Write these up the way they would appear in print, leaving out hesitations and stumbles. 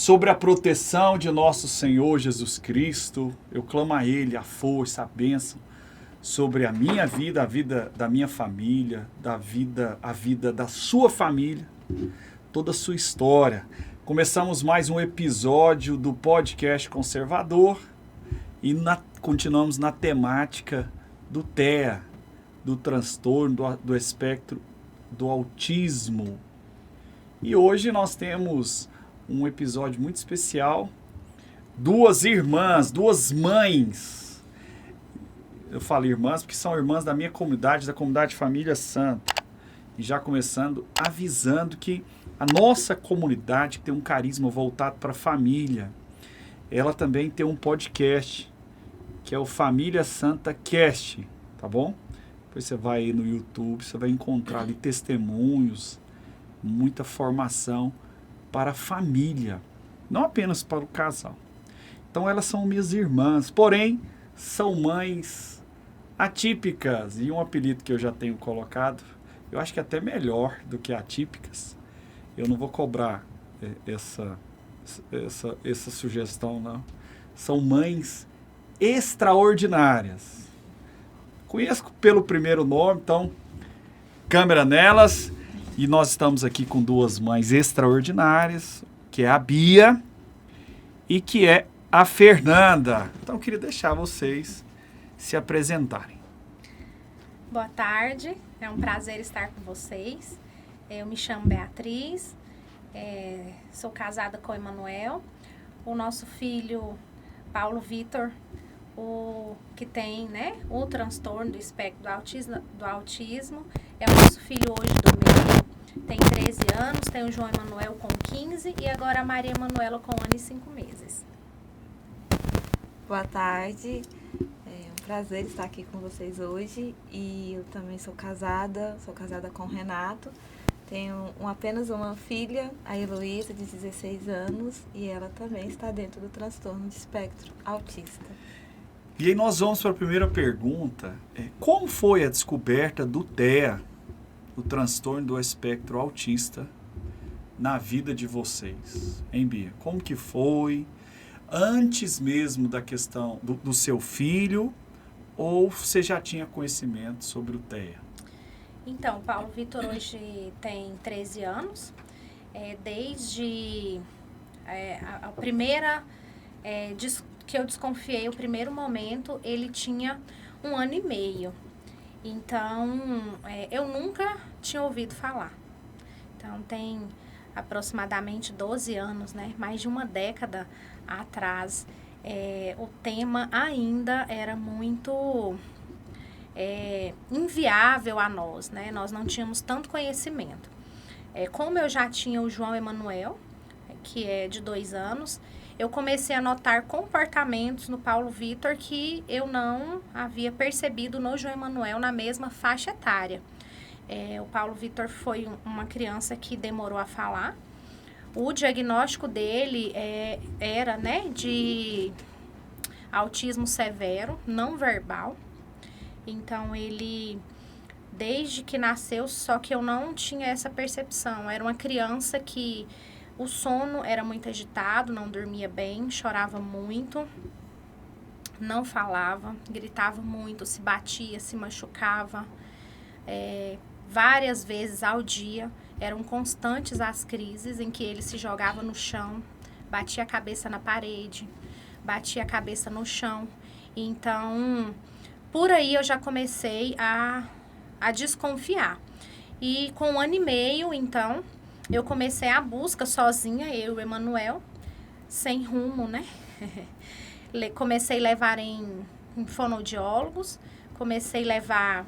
sobre a proteção de nosso Senhor Jesus Cristo. Eu clamo a Ele a força, a bênção sobre a minha vida, a vida da minha família, a vida da sua família, toda a sua história. Começamos mais um episódio do podcast Conservador e continuamos na temática do TEA, do transtorno do espectro do autismo. E hoje nós temos um episódio muito especial. Duas irmãs, duas mães. Eu falo irmãs porque são irmãs da minha comunidade, da comunidade Família Santa. E já começando avisando que a nossa comunidade tem um carisma voltado para a família. Ela também tem um podcast, que é o Família Santa Cast, tá bom? Depois você vai aí no YouTube, você vai encontrar ali testemunhos, muita formação para a família, não apenas para o casal. Então elas são minhas irmãs, porém são mães atípicas. E um apelido que eu já tenho colocado, eu acho que é até melhor do que atípicas. Eu não vou cobrar essa sugestão, não. São mães extraordinárias. Conheço pelo primeiro nome, então câmera nelas. E nós estamos aqui com duas mães extraordinárias, que é a Bia e que é a Fernanda. Então eu queria deixar vocês se apresentarem. Boa tarde, é um prazer estar com vocês. Eu me chamo Beatriz, sou casada com o Emanuel. O nosso filho, Paulo Vitor, o que tem, o transtorno do espectro do autismo, é o nosso filho hoje do meio. Tem 13 anos, tem o João Emanuel com 15 e agora a Maria Emanuela com 1 ano e 5 meses. Boa tarde, é um prazer estar aqui com vocês hoje e eu também sou casada com o Renato. Tenho apenas uma filha, a Heloísa, de 16 anos, e ela também está dentro do transtorno de espectro autista. E aí nós vamos para a primeira pergunta. Como foi a descoberta do TEA, o transtorno do espectro autista, na vida de vocês? Hein, Bia? Como que foi? Antes mesmo da questão do seu filho, ou você já tinha conhecimento sobre o TEA? Então, o Paulo Vitor hoje tem 13 anos. Desde a primeira... que eu desconfiei, o primeiro momento, ele tinha 1 ano e meio. Então, eu nunca tinha ouvido falar. Então, tem aproximadamente 12 anos, mais de uma década atrás, o tema ainda era muito inviável a nós, Nós não tínhamos tanto conhecimento. Como eu já tinha o João Emanuel, que é de 2 anos, eu comecei a notar comportamentos no Paulo Vitor que eu não havia percebido no João Emanuel na mesma faixa etária. O Paulo Vitor foi uma criança que demorou a falar. O diagnóstico dele era, de autismo severo, não verbal. Então, ele, desde que nasceu, só que eu não tinha essa percepção. Era uma criança que o sono era muito agitado, não dormia bem, chorava muito, não falava, gritava muito, se batia, se machucava. Várias vezes ao dia, eram constantes as crises em que ele se jogava no chão, batia a cabeça na parede, batia a cabeça no chão. Então, por aí eu já comecei a desconfiar. E com 1 ano e meio, então, eu comecei a busca sozinha, eu e o Emanuel, sem rumo, Comecei a levar em fonoaudiólogos, comecei a levar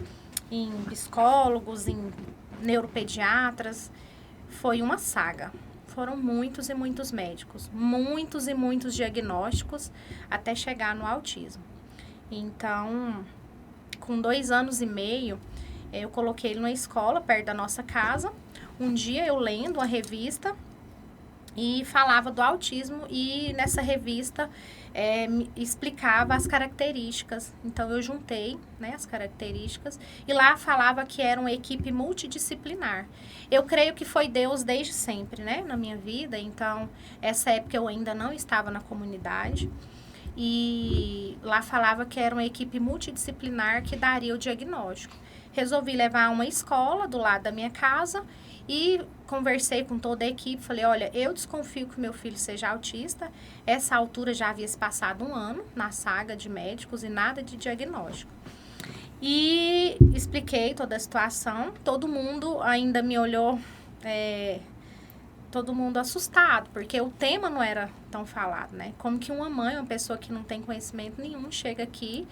em psicólogos, em neuropediatras. Foi uma saga. Foram muitos e muitos médicos, muitos e muitos diagnósticos, até chegar no autismo. Então, com 2 anos e meio, eu coloquei ele na escola, perto da nossa casa. Um dia, eu lendo uma revista, e falava do autismo, e nessa revista me explicava as características. Então eu juntei, né, as características, e lá falava que era uma equipe multidisciplinar. Eu creio que foi Deus desde sempre, né, na minha vida. Então essa época eu ainda não estava na comunidade, e lá falava que era uma equipe multidisciplinar que daria o diagnóstico. Resolvi levar uma escola do lado da minha casa e conversei com toda a equipe. Falei, olha, eu desconfio que meu filho seja autista. Essa altura já havia se passado 1 ano na saga de médicos e nada de diagnóstico. E expliquei toda a situação. Todo mundo ainda me olhou, todo mundo assustado, porque o tema não era tão falado, né? Como que uma mãe, uma pessoa que não tem conhecimento nenhum, chega aqui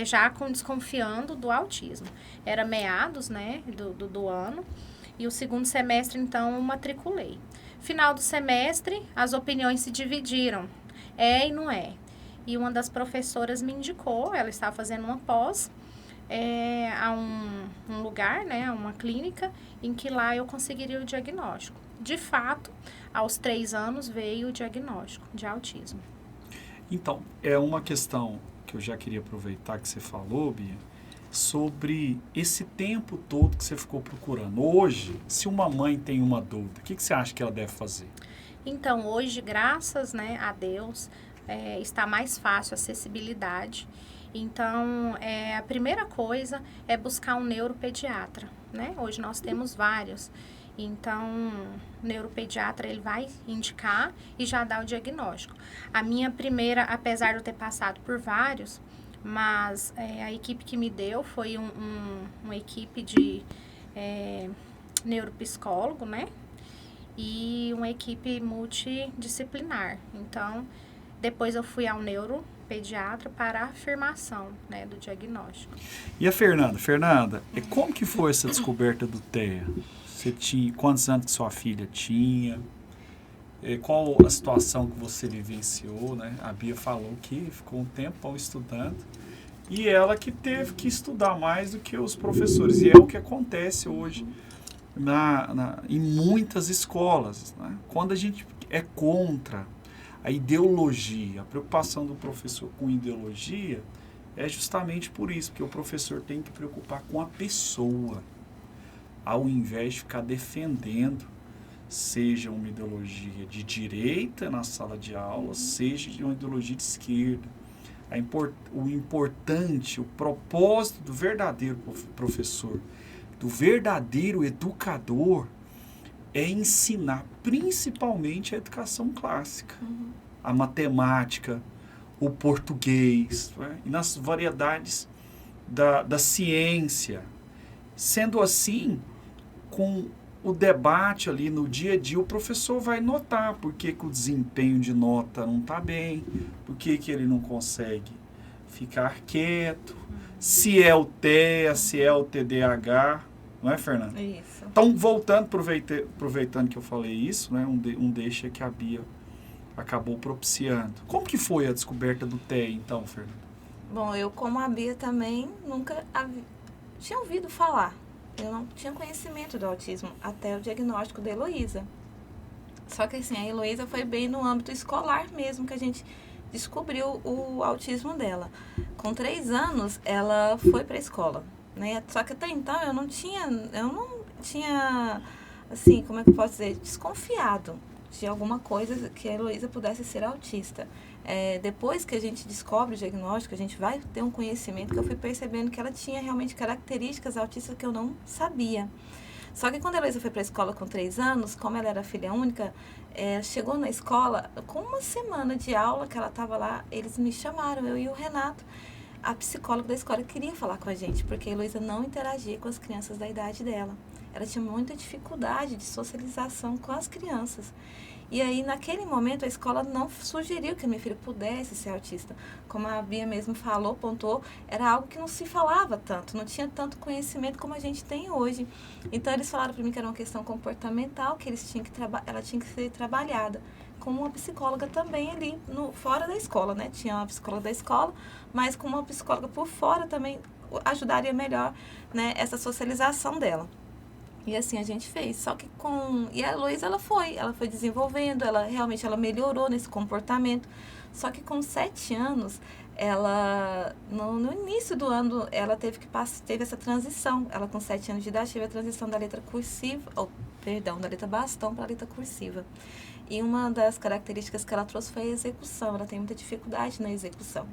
já desconfiando do autismo. Era meados, né, do ano, e o segundo semestre, então, eu matriculei. Final do semestre, as opiniões se dividiram, e não é. E uma das professoras me indicou, ela estava fazendo uma pós, a um lugar, né, uma clínica, em que lá eu conseguiria o diagnóstico. De fato, aos 3 anos veio o diagnóstico de autismo. Então, é uma questão que eu já queria aproveitar que você falou, Bia, sobre esse tempo todo que você ficou procurando. Hoje, se uma mãe tem uma dúvida, o que você acha que ela deve fazer? Então, hoje, graças, né, a Deus, está mais fácil a acessibilidade. Então, a primeira coisa é buscar um neuropediatra, né? Hoje nós temos vários. Então, o neuropediatra, ele vai indicar e já dá o diagnóstico. A minha primeira, apesar de eu ter passado por vários, mas a equipe que me deu foi uma equipe de neuropsicólogo, né? E uma equipe multidisciplinar. Então, depois eu fui ao neuropediatra para a afirmação, né, do diagnóstico. E a Fernanda? Fernanda, como que foi essa descoberta do TEA? Você tinha, quantos anos que sua filha tinha? Qual a situação que você vivenciou, né? A Bia falou que ficou um tempão estudando e ela que teve que estudar mais do que os professores. E é o que acontece hoje em muitas escolas, né? Quando a gente é contra a ideologia, a preocupação do professor com ideologia é justamente por isso, porque o professor tem que preocupar com a pessoa, ao invés de ficar defendendo, seja uma ideologia de direita na sala de aula, seja de uma ideologia de esquerda. O importante, o propósito do verdadeiro professor, do verdadeiro educador, é ensinar principalmente a educação clássica, a matemática, o português, né? E nas variedades da ciência. Sendo assim, com o debate ali no dia a dia, o professor vai notar por que o desempenho de nota não está bem, por que ele não consegue ficar quieto, se é o TEA, se é o TDAH, não é, Fernanda? Isso. Então, voltando, aproveitando que eu falei isso, né, um deixa que a Bia acabou propiciando. Como que foi a descoberta do TEA, então, Fernanda? Bom, eu, como a Bia também, nunca tinha ouvido falar. Eu não tinha conhecimento do autismo até o diagnóstico da Heloísa. Só que assim, a Heloísa foi bem no âmbito escolar mesmo que a gente descobriu o autismo dela. Com 3 anos, ela foi para a escola, né? Só que até então eu não tinha, assim, como é que eu posso dizer, desconfiado de alguma coisa que a Heloísa pudesse ser autista. Depois que a gente descobre o diagnóstico, a gente vai ter um conhecimento que eu fui percebendo que ela tinha realmente características autistas que eu não sabia. Só que quando a Heloísa foi para a escola com 3 anos, como ela era filha única, chegou na escola, com 1 semana de aula que ela estava lá, eles me chamaram, eu e o Renato. A psicóloga da escola queria falar com a gente, porque a Heloísa não interagia com as crianças da idade dela. Ela tinha muita dificuldade de socialização com as crianças. E aí, naquele momento, a escola não sugeriu que a minha filha pudesse ser autista. Como a Bia mesmo falou, pontuou, era algo que não se falava tanto, não tinha tanto conhecimento como a gente tem hoje. Então, eles falaram para mim que era uma questão comportamental, que ela tinha que ser trabalhada com uma psicóloga também ali, fora da escola, né? Tinha uma psicóloga da escola, mas com uma psicóloga por fora também ajudaria melhor, né, essa socialização dela. E assim a gente fez. Só que E a Heloísa, ela foi desenvolvendo, ela realmente ela melhorou nesse comportamento. Só que com 7 anos, ela, no início do ano, ela teve essa transição. Ela com 7 anos de idade teve a transição da letra cursiva, da letra bastão para a letra cursiva. E uma das características que ela trouxe foi a execução. Ela tem muita dificuldade na execução.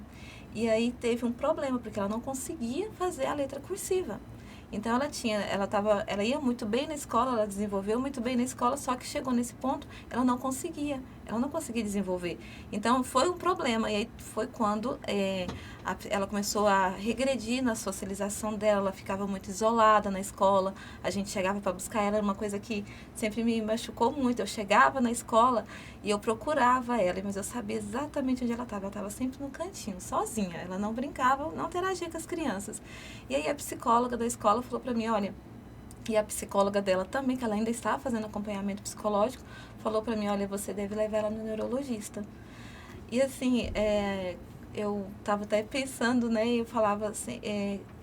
E aí teve um problema, porque ela não conseguia fazer a letra cursiva. Então ela ia muito bem na escola, ela desenvolveu muito bem na escola, só que chegou nesse ponto, ela não conseguia desenvolver. Então foi um problema, e aí foi quando ela começou a regredir na socialização dela, ela ficava muito isolada na escola, a gente chegava para buscar ela, era uma coisa que sempre me machucou muito. Eu chegava na escola e eu procurava ela, mas eu sabia exatamente onde ela estava sempre no cantinho, sozinha, ela não brincava, não interagia com as crianças. E aí a psicóloga da escola falou para mim, olha, e a psicóloga dela também, que ela ainda estava fazendo acompanhamento psicológico, falou para mim, olha, você deve levar ela no neurologista. E assim, eu estava até pensando, né, eu falava assim,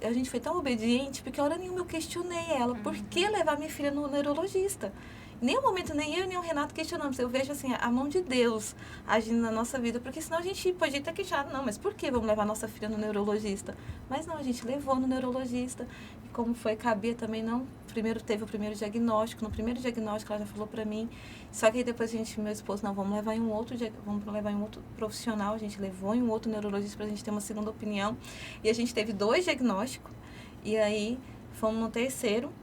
a gente foi tão obediente, porque hora nenhuma eu questionei ela, por que levar minha filha no neurologista? Em nenhum momento, nem eu nem o Renato questionamos. Eu vejo assim, a mão de Deus agindo na nossa vida, porque senão a gente podia ter questionado, não, mas por que vamos levar nossa filha no neurologista? Mas não, a gente levou no neurologista, e como foi, cabia também não. Primeiro teve o primeiro diagnóstico, no primeiro diagnóstico ela já falou pra mim, só que aí depois meu esposo, não, vamos levar em um outro profissional, a gente levou em um outro neurologista pra gente ter uma segunda opinião, e a gente teve 2 diagnósticos, e aí fomos no terceiro.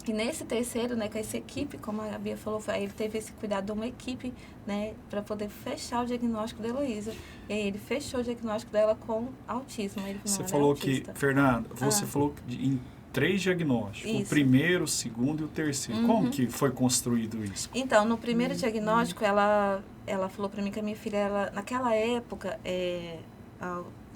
E nesse terceiro, né, com essa equipe, como a Bia falou, ele teve esse cuidado de uma equipe, né, para poder fechar o diagnóstico da Heloísa. E aí ele fechou o diagnóstico dela com autismo. Ele você falou que, Fernanda, você falou em 3 diagnósticos, isso. O primeiro, o segundo e o terceiro. Como que foi construído isso? Então, no primeiro diagnóstico, ela falou para mim que a minha filha, naquela época,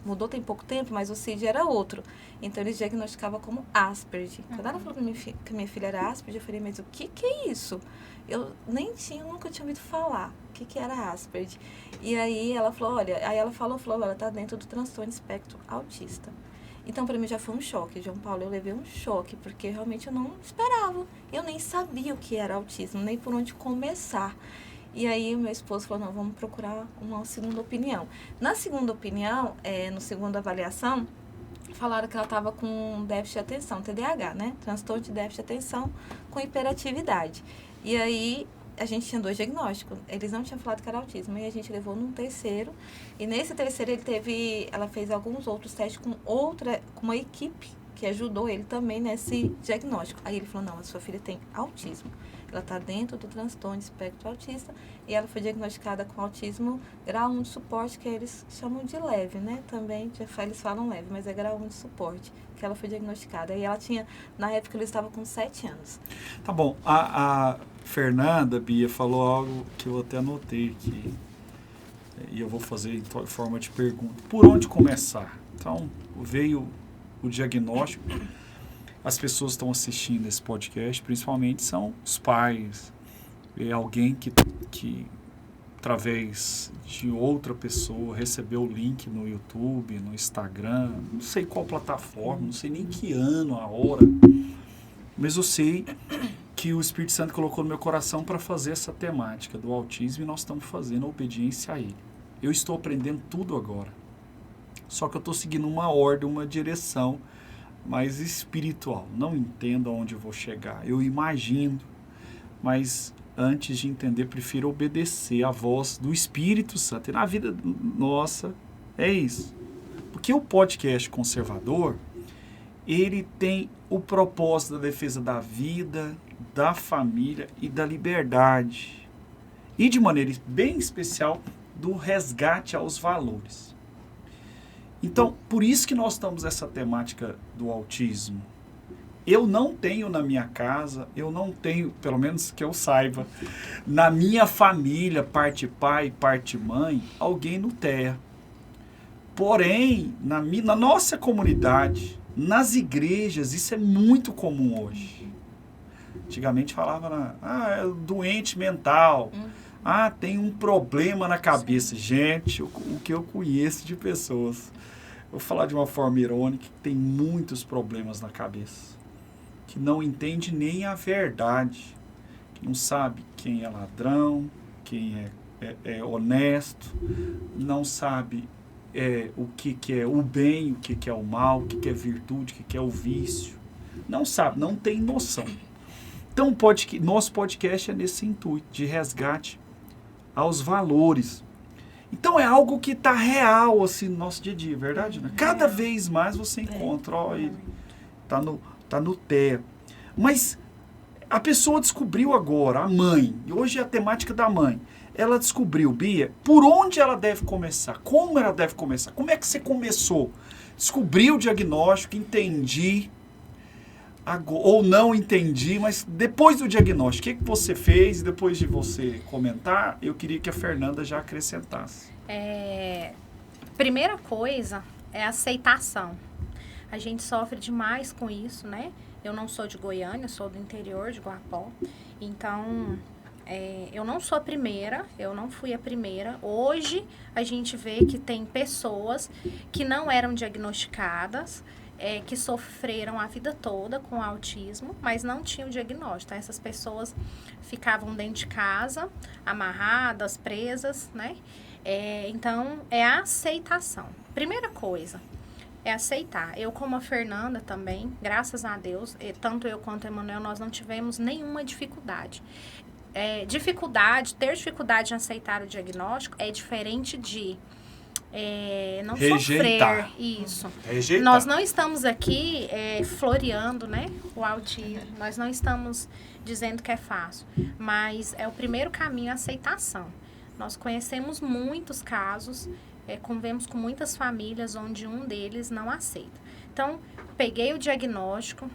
mudou tem pouco tempo, mas o CID era outro. Então, eles diagnosticavam como Asperger. Quando ela falou que a minha filha era Asperger, eu falei, mas o que é isso? Eu nunca tinha ouvido falar o que era Asperger. E aí ela falou, olha, ela tá dentro do transtorno espectro autista. Então, para mim já foi um choque, João Paulo. Eu levei um choque, porque realmente eu não esperava. Eu nem sabia o que era autismo, nem por onde começar. E aí, meu esposo falou, não, vamos procurar uma segunda opinião. Na segunda opinião, na segunda avaliação, falaram que ela estava com déficit de atenção, TDAH, né? Transtorno de déficit de atenção com hiperatividade. E aí, a gente tinha 2 diagnósticos. Eles não tinham falado que era autismo. E a gente levou num terceiro. E nesse terceiro, ela fez alguns outros testes com uma equipe que ajudou ele também nesse diagnóstico. Aí ele falou, não, a sua filha tem autismo. Ela está dentro do transtorno de espectro autista e ela foi diagnosticada com autismo grau 1 de suporte, que eles chamam de leve, né? Também, eles falam leve, mas é grau 1 de suporte, que ela foi diagnosticada. E ela tinha, na época, ela estava com 7 anos. Tá bom. A Fernanda, Bia, falou algo que eu até anotei aqui. E eu vou fazer em forma de pergunta. Por onde começar? Então, veio o diagnóstico. As pessoas que estão assistindo esse podcast, principalmente, são os pais. É alguém que através de outra pessoa, recebeu o link no YouTube, no Instagram, não sei qual plataforma, não sei nem que ano, a hora, mas eu sei que o Espírito Santo colocou no meu coração para fazer essa temática do autismo e nós estamos fazendo a obediência a ele. Eu estou aprendendo tudo agora, só que eu estou seguindo uma ordem, uma direção mais espiritual. Não entendo aonde eu vou chegar, eu imagino, mas antes de entender, prefiro obedecer à voz do Espírito Santo. E na vida nossa, é isso. Porque o podcast conservador, ele tem o propósito da defesa da vida, da família e da liberdade. E de maneira bem especial, do resgate aos valores. Então, por isso que nós estamos nessa temática do autismo. Eu não tenho na minha casa, eu não tenho, pelo menos que eu saiba, na minha família, parte pai, parte mãe, alguém no TEA. Porém, na nossa comunidade, nas igrejas, isso é muito comum hoje. Antigamente falava, é doente mental, tem um problema na cabeça. Gente, o que eu conheço de pessoas, eu vou falar de uma forma irônica, que tem muitos problemas na cabeça. que não entende nem a verdade, que não sabe quem é ladrão, quem é honesto, não sabe o que é o bem, o que é o mal, o que é virtude, o que é o vício. Não sabe, não tem noção. Então, nosso podcast é nesse intuito de resgate aos valores. Então, é algo que está real assim, no nosso dia a dia, verdade? Né? Cada vez mais você encontra, ele tá no TEA. Mas a pessoa descobriu agora, a mãe, e hoje é a temática da mãe, ela descobriu, Bia, por onde ela deve começar? Como ela deve começar? Como é que você começou? Descobri o diagnóstico, entendi, ou não entendi, mas depois do diagnóstico, o que você fez? E depois de você comentar, eu queria que a Fernanda já acrescentasse. Primeira coisa é a aceitação. A gente sofre demais com isso, né? Eu não sou de Goiânia, eu sou do interior de Guapó. Então, eu não sou a primeira, eu não fui a primeira. Hoje, a gente vê que tem pessoas que não eram diagnosticadas, que sofreram a vida toda com autismo, mas não tinham diagnóstico. Então, essas pessoas ficavam dentro de casa, amarradas, presas, né? Então, é a aceitação. Primeira coisa, é aceitar. Eu, como a Fernanda também, graças a Deus, tanto eu quanto o Emanuel, nós não tivemos nenhuma dificuldade. Ter dificuldade em aceitar o diagnóstico é diferente de não rejeitar. Sofrer isso. Rejeitar. Nós não estamos aqui floreando, né, o autismo. Nós não estamos dizendo que é fácil. Mas é o primeiro caminho a aceitação. Nós conhecemos muitos casos, convivemos com muitas famílias onde um deles não aceita. Então, peguei o diagnóstico,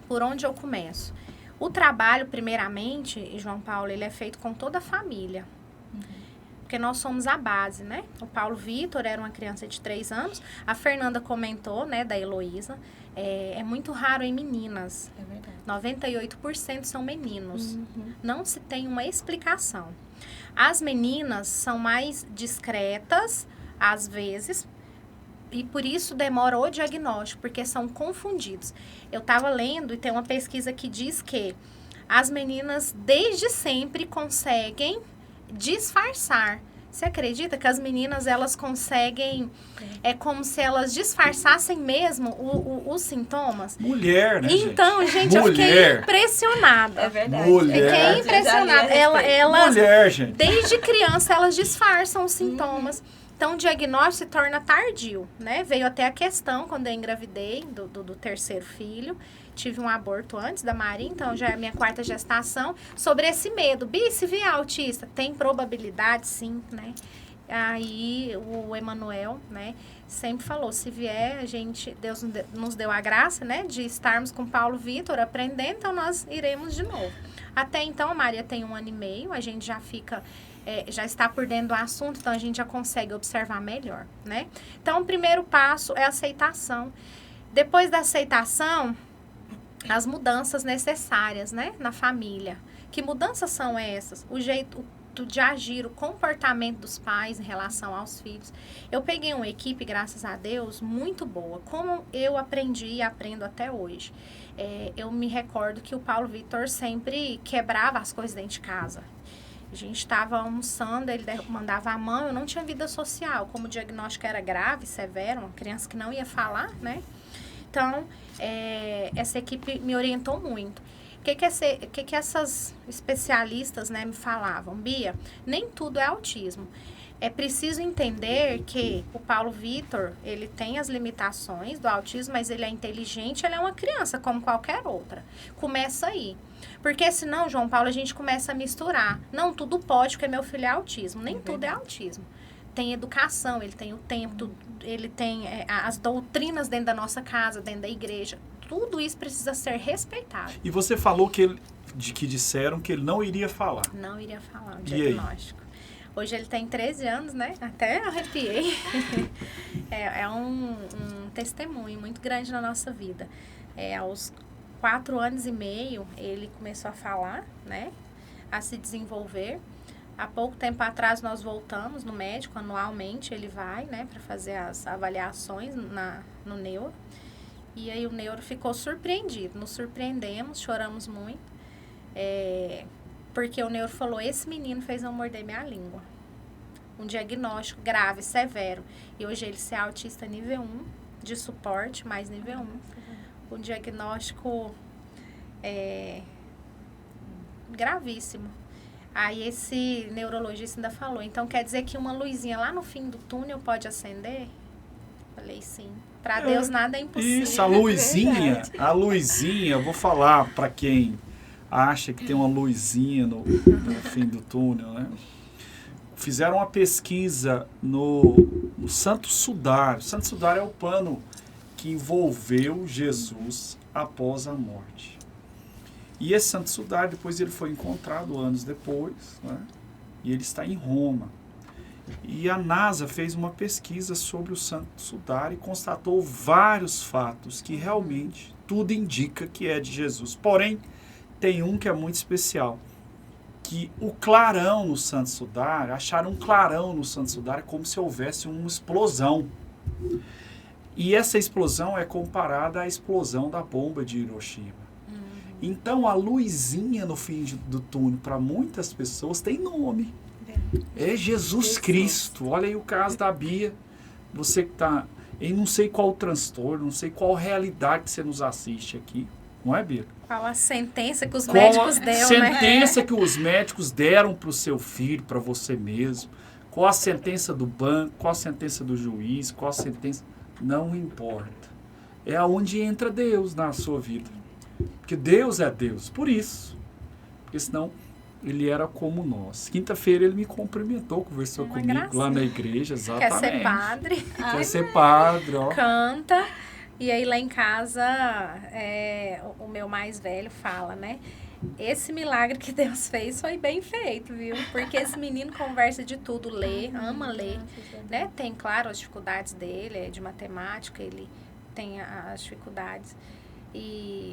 por onde eu começo? O trabalho, primeiramente, João Paulo, ele é feito com toda a família. Porque nós somos a base, né? O Paulo Vitor era uma criança de 3 anos. A Fernanda comentou, né, da Heloísa. É muito raro em meninas. É verdade. 98% são meninos. Não se tem uma explicação. As meninas são mais discretas, às vezes, e por isso demora o diagnóstico, porque são confundidos. Eu estava lendo e tem uma pesquisa que diz que as meninas, desde sempre, conseguem disfarçar. Você acredita que as meninas, elas conseguem... É como se elas disfarçassem mesmo os sintomas? Mulher, né, então, gente, eu fiquei impressionada. É verdade. Mulher. Fiquei impressionada. Elas, mulher, gente. Desde criança, elas disfarçam os sintomas. Então, o diagnóstico se torna tardio, né? Veio até a questão, quando eu engravidei do terceiro filho. Tive um aborto antes da Maria, então já é a minha 4ª gestação. Sobre esse medo. Bi, se vier autista, tem probabilidade, sim, né? Aí, o Emanuel, né, sempre falou, se vier, Deus nos deu a graça, né, de estarmos com Paulo Vitor aprendendo, então nós iremos de novo. Até então, a Maria tem 1 ano e meio, a gente já fica... já está por dentro do assunto, então a gente já consegue observar melhor, né? Então, o primeiro passo é a aceitação. Depois da aceitação, as mudanças necessárias, né, na família. Que mudanças são essas? O jeito de agir, o comportamento dos pais em relação aos filhos. Eu peguei uma equipe, graças a Deus, muito boa. Como eu aprendi e aprendo até hoje. Eu me recordo que o Paulo Vitor sempre quebrava as coisas dentro de casa. A gente estava almoçando, ele mandava a mão, eu não tinha vida social. Como o diagnóstico era grave, severo, uma criança que não ia falar, né? Então, essa equipe me orientou muito. O que essas especialistas, né, me falavam? Bia, nem tudo é autismo. É preciso entender que o Paulo Vitor, ele tem as limitações do autismo, mas ele é inteligente, ele é uma criança como qualquer outra. Começa aí. Porque senão, João Paulo, a gente começa a misturar. Não, tudo pode, porque meu filho é autismo. Nem tudo é autismo. Tem educação, ele tem o tempo, ele tem as doutrinas dentro da nossa casa, dentro da igreja. Tudo isso precisa ser respeitado. E você falou que disseram que ele não iria falar. Não iria falar o diagnóstico. Hoje ele tem 13 anos, né? Até arrepiei. É um testemunho muito grande na nossa vida. Aos 4 anos e meio, ele começou a falar, né? A se desenvolver. Há pouco tempo atrás, nós voltamos no médico, anualmente ele vai, né? Para fazer as avaliações no neuro. E aí o neuro ficou surpreendido. Nos surpreendemos, choramos muito. Porque o neuro falou, esse menino fez eu morder minha língua. Um diagnóstico grave, severo. E hoje ele é autista nível 1, de suporte, mais nível 1. Um diagnóstico gravíssimo. Aí esse neurologista ainda falou, então quer dizer que uma luzinha lá no fim do túnel pode acender? Falei, sim. Para Deus nada é impossível. Isso, a luzinha, eu vou falar para quem acha que tem uma luzinha no fim do túnel, né? Fizeram uma pesquisa no Santo Sudário. O Santo Sudário é o pano que envolveu Jesus após a morte. E esse Santo Sudário, depois ele foi encontrado anos depois, né? E ele está em Roma. E a NASA fez uma pesquisa sobre o Santo Sudário e constatou vários fatos que realmente tudo indica que é de Jesus. Porém, tem um que é muito especial, que o clarão no Santo Sudário, acharam um clarão no Santo Sudário como se houvesse uma explosão. E essa explosão é comparada à explosão da bomba de Hiroshima. Então, a luzinha no fim do túnel, para muitas pessoas, tem nome. É Jesus Cristo. Olha aí o caso da Bia. Você que está em não sei qual transtorno, não sei qual realidade que você nos assiste aqui. Não é, Bia? Qual a sentença que os médicos deram, né? Sentença que os médicos deram para o seu filho, para você mesmo. Qual a sentença do banco, qual a sentença do juiz, qual a sentença... Não importa. É aonde entra Deus na sua vida. Porque Deus é Deus, por isso. Porque senão ele era como nós. Quinta-feira ele me cumprimentou, conversou comigo lá na igreja, exatamente. Quer ser padre. Quer ser padre, ó. Canta. E aí lá em casa, o meu mais velho fala, né? Esse milagre que Deus fez foi bem feito, viu? Porque esse menino conversa de tudo, lê, ama ler, né? Tem, claro, as dificuldades dele, é de matemática, ele tem as dificuldades.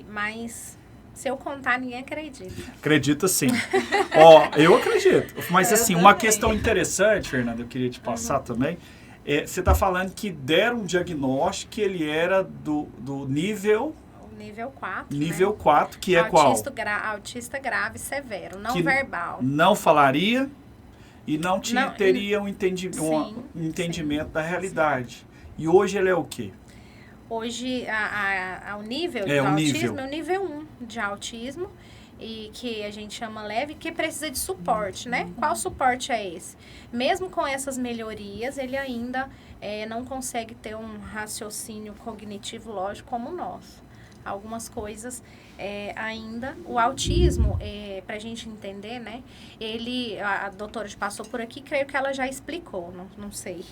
Mas se eu contar, ninguém acredita. Acredita sim. Ó, eu acredito. Mas assim, uma questão interessante, Fernanda, eu queria te passar também. Você está falando que deram um diagnóstico que ele era do nível... Nível 4, Nível né? 4, que é qual? Autista grave severo, não que verbal. Não falaria e não teria um sim, entendimento da realidade. E hoje ele é o quê? Hoje, o nível do autismo é o nível 1 de autismo, e que a gente chama leve, que precisa de suporte, né? Qual suporte é esse? Mesmo com essas melhorias, ele ainda não consegue ter um raciocínio cognitivo lógico como o nosso. Algumas coisas ainda. O autismo, para a gente entender, né? A doutora passou por aqui, creio que ela já explicou, não sei.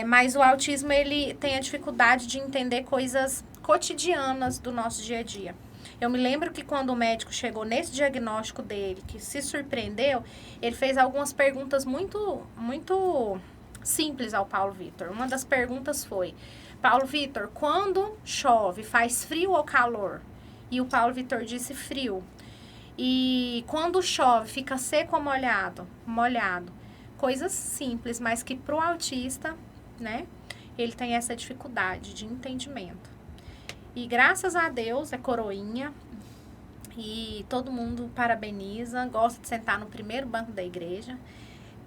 Mas o autismo, ele tem a dificuldade de entender coisas cotidianas do nosso dia a dia. Eu me lembro que quando o médico chegou nesse diagnóstico dele, que se surpreendeu, ele fez algumas perguntas muito, muito simples ao Paulo Vitor. Uma das perguntas foi: Paulo Vitor, quando chove, faz frio ou calor? E o Paulo Vitor disse frio. E quando chove, fica seco ou molhado? Molhado. Coisas simples, mas que para o autista, né, ele tem essa dificuldade de entendimento. E graças a Deus, é coroinha. E todo mundo parabeniza, gosta de sentar no primeiro banco da igreja.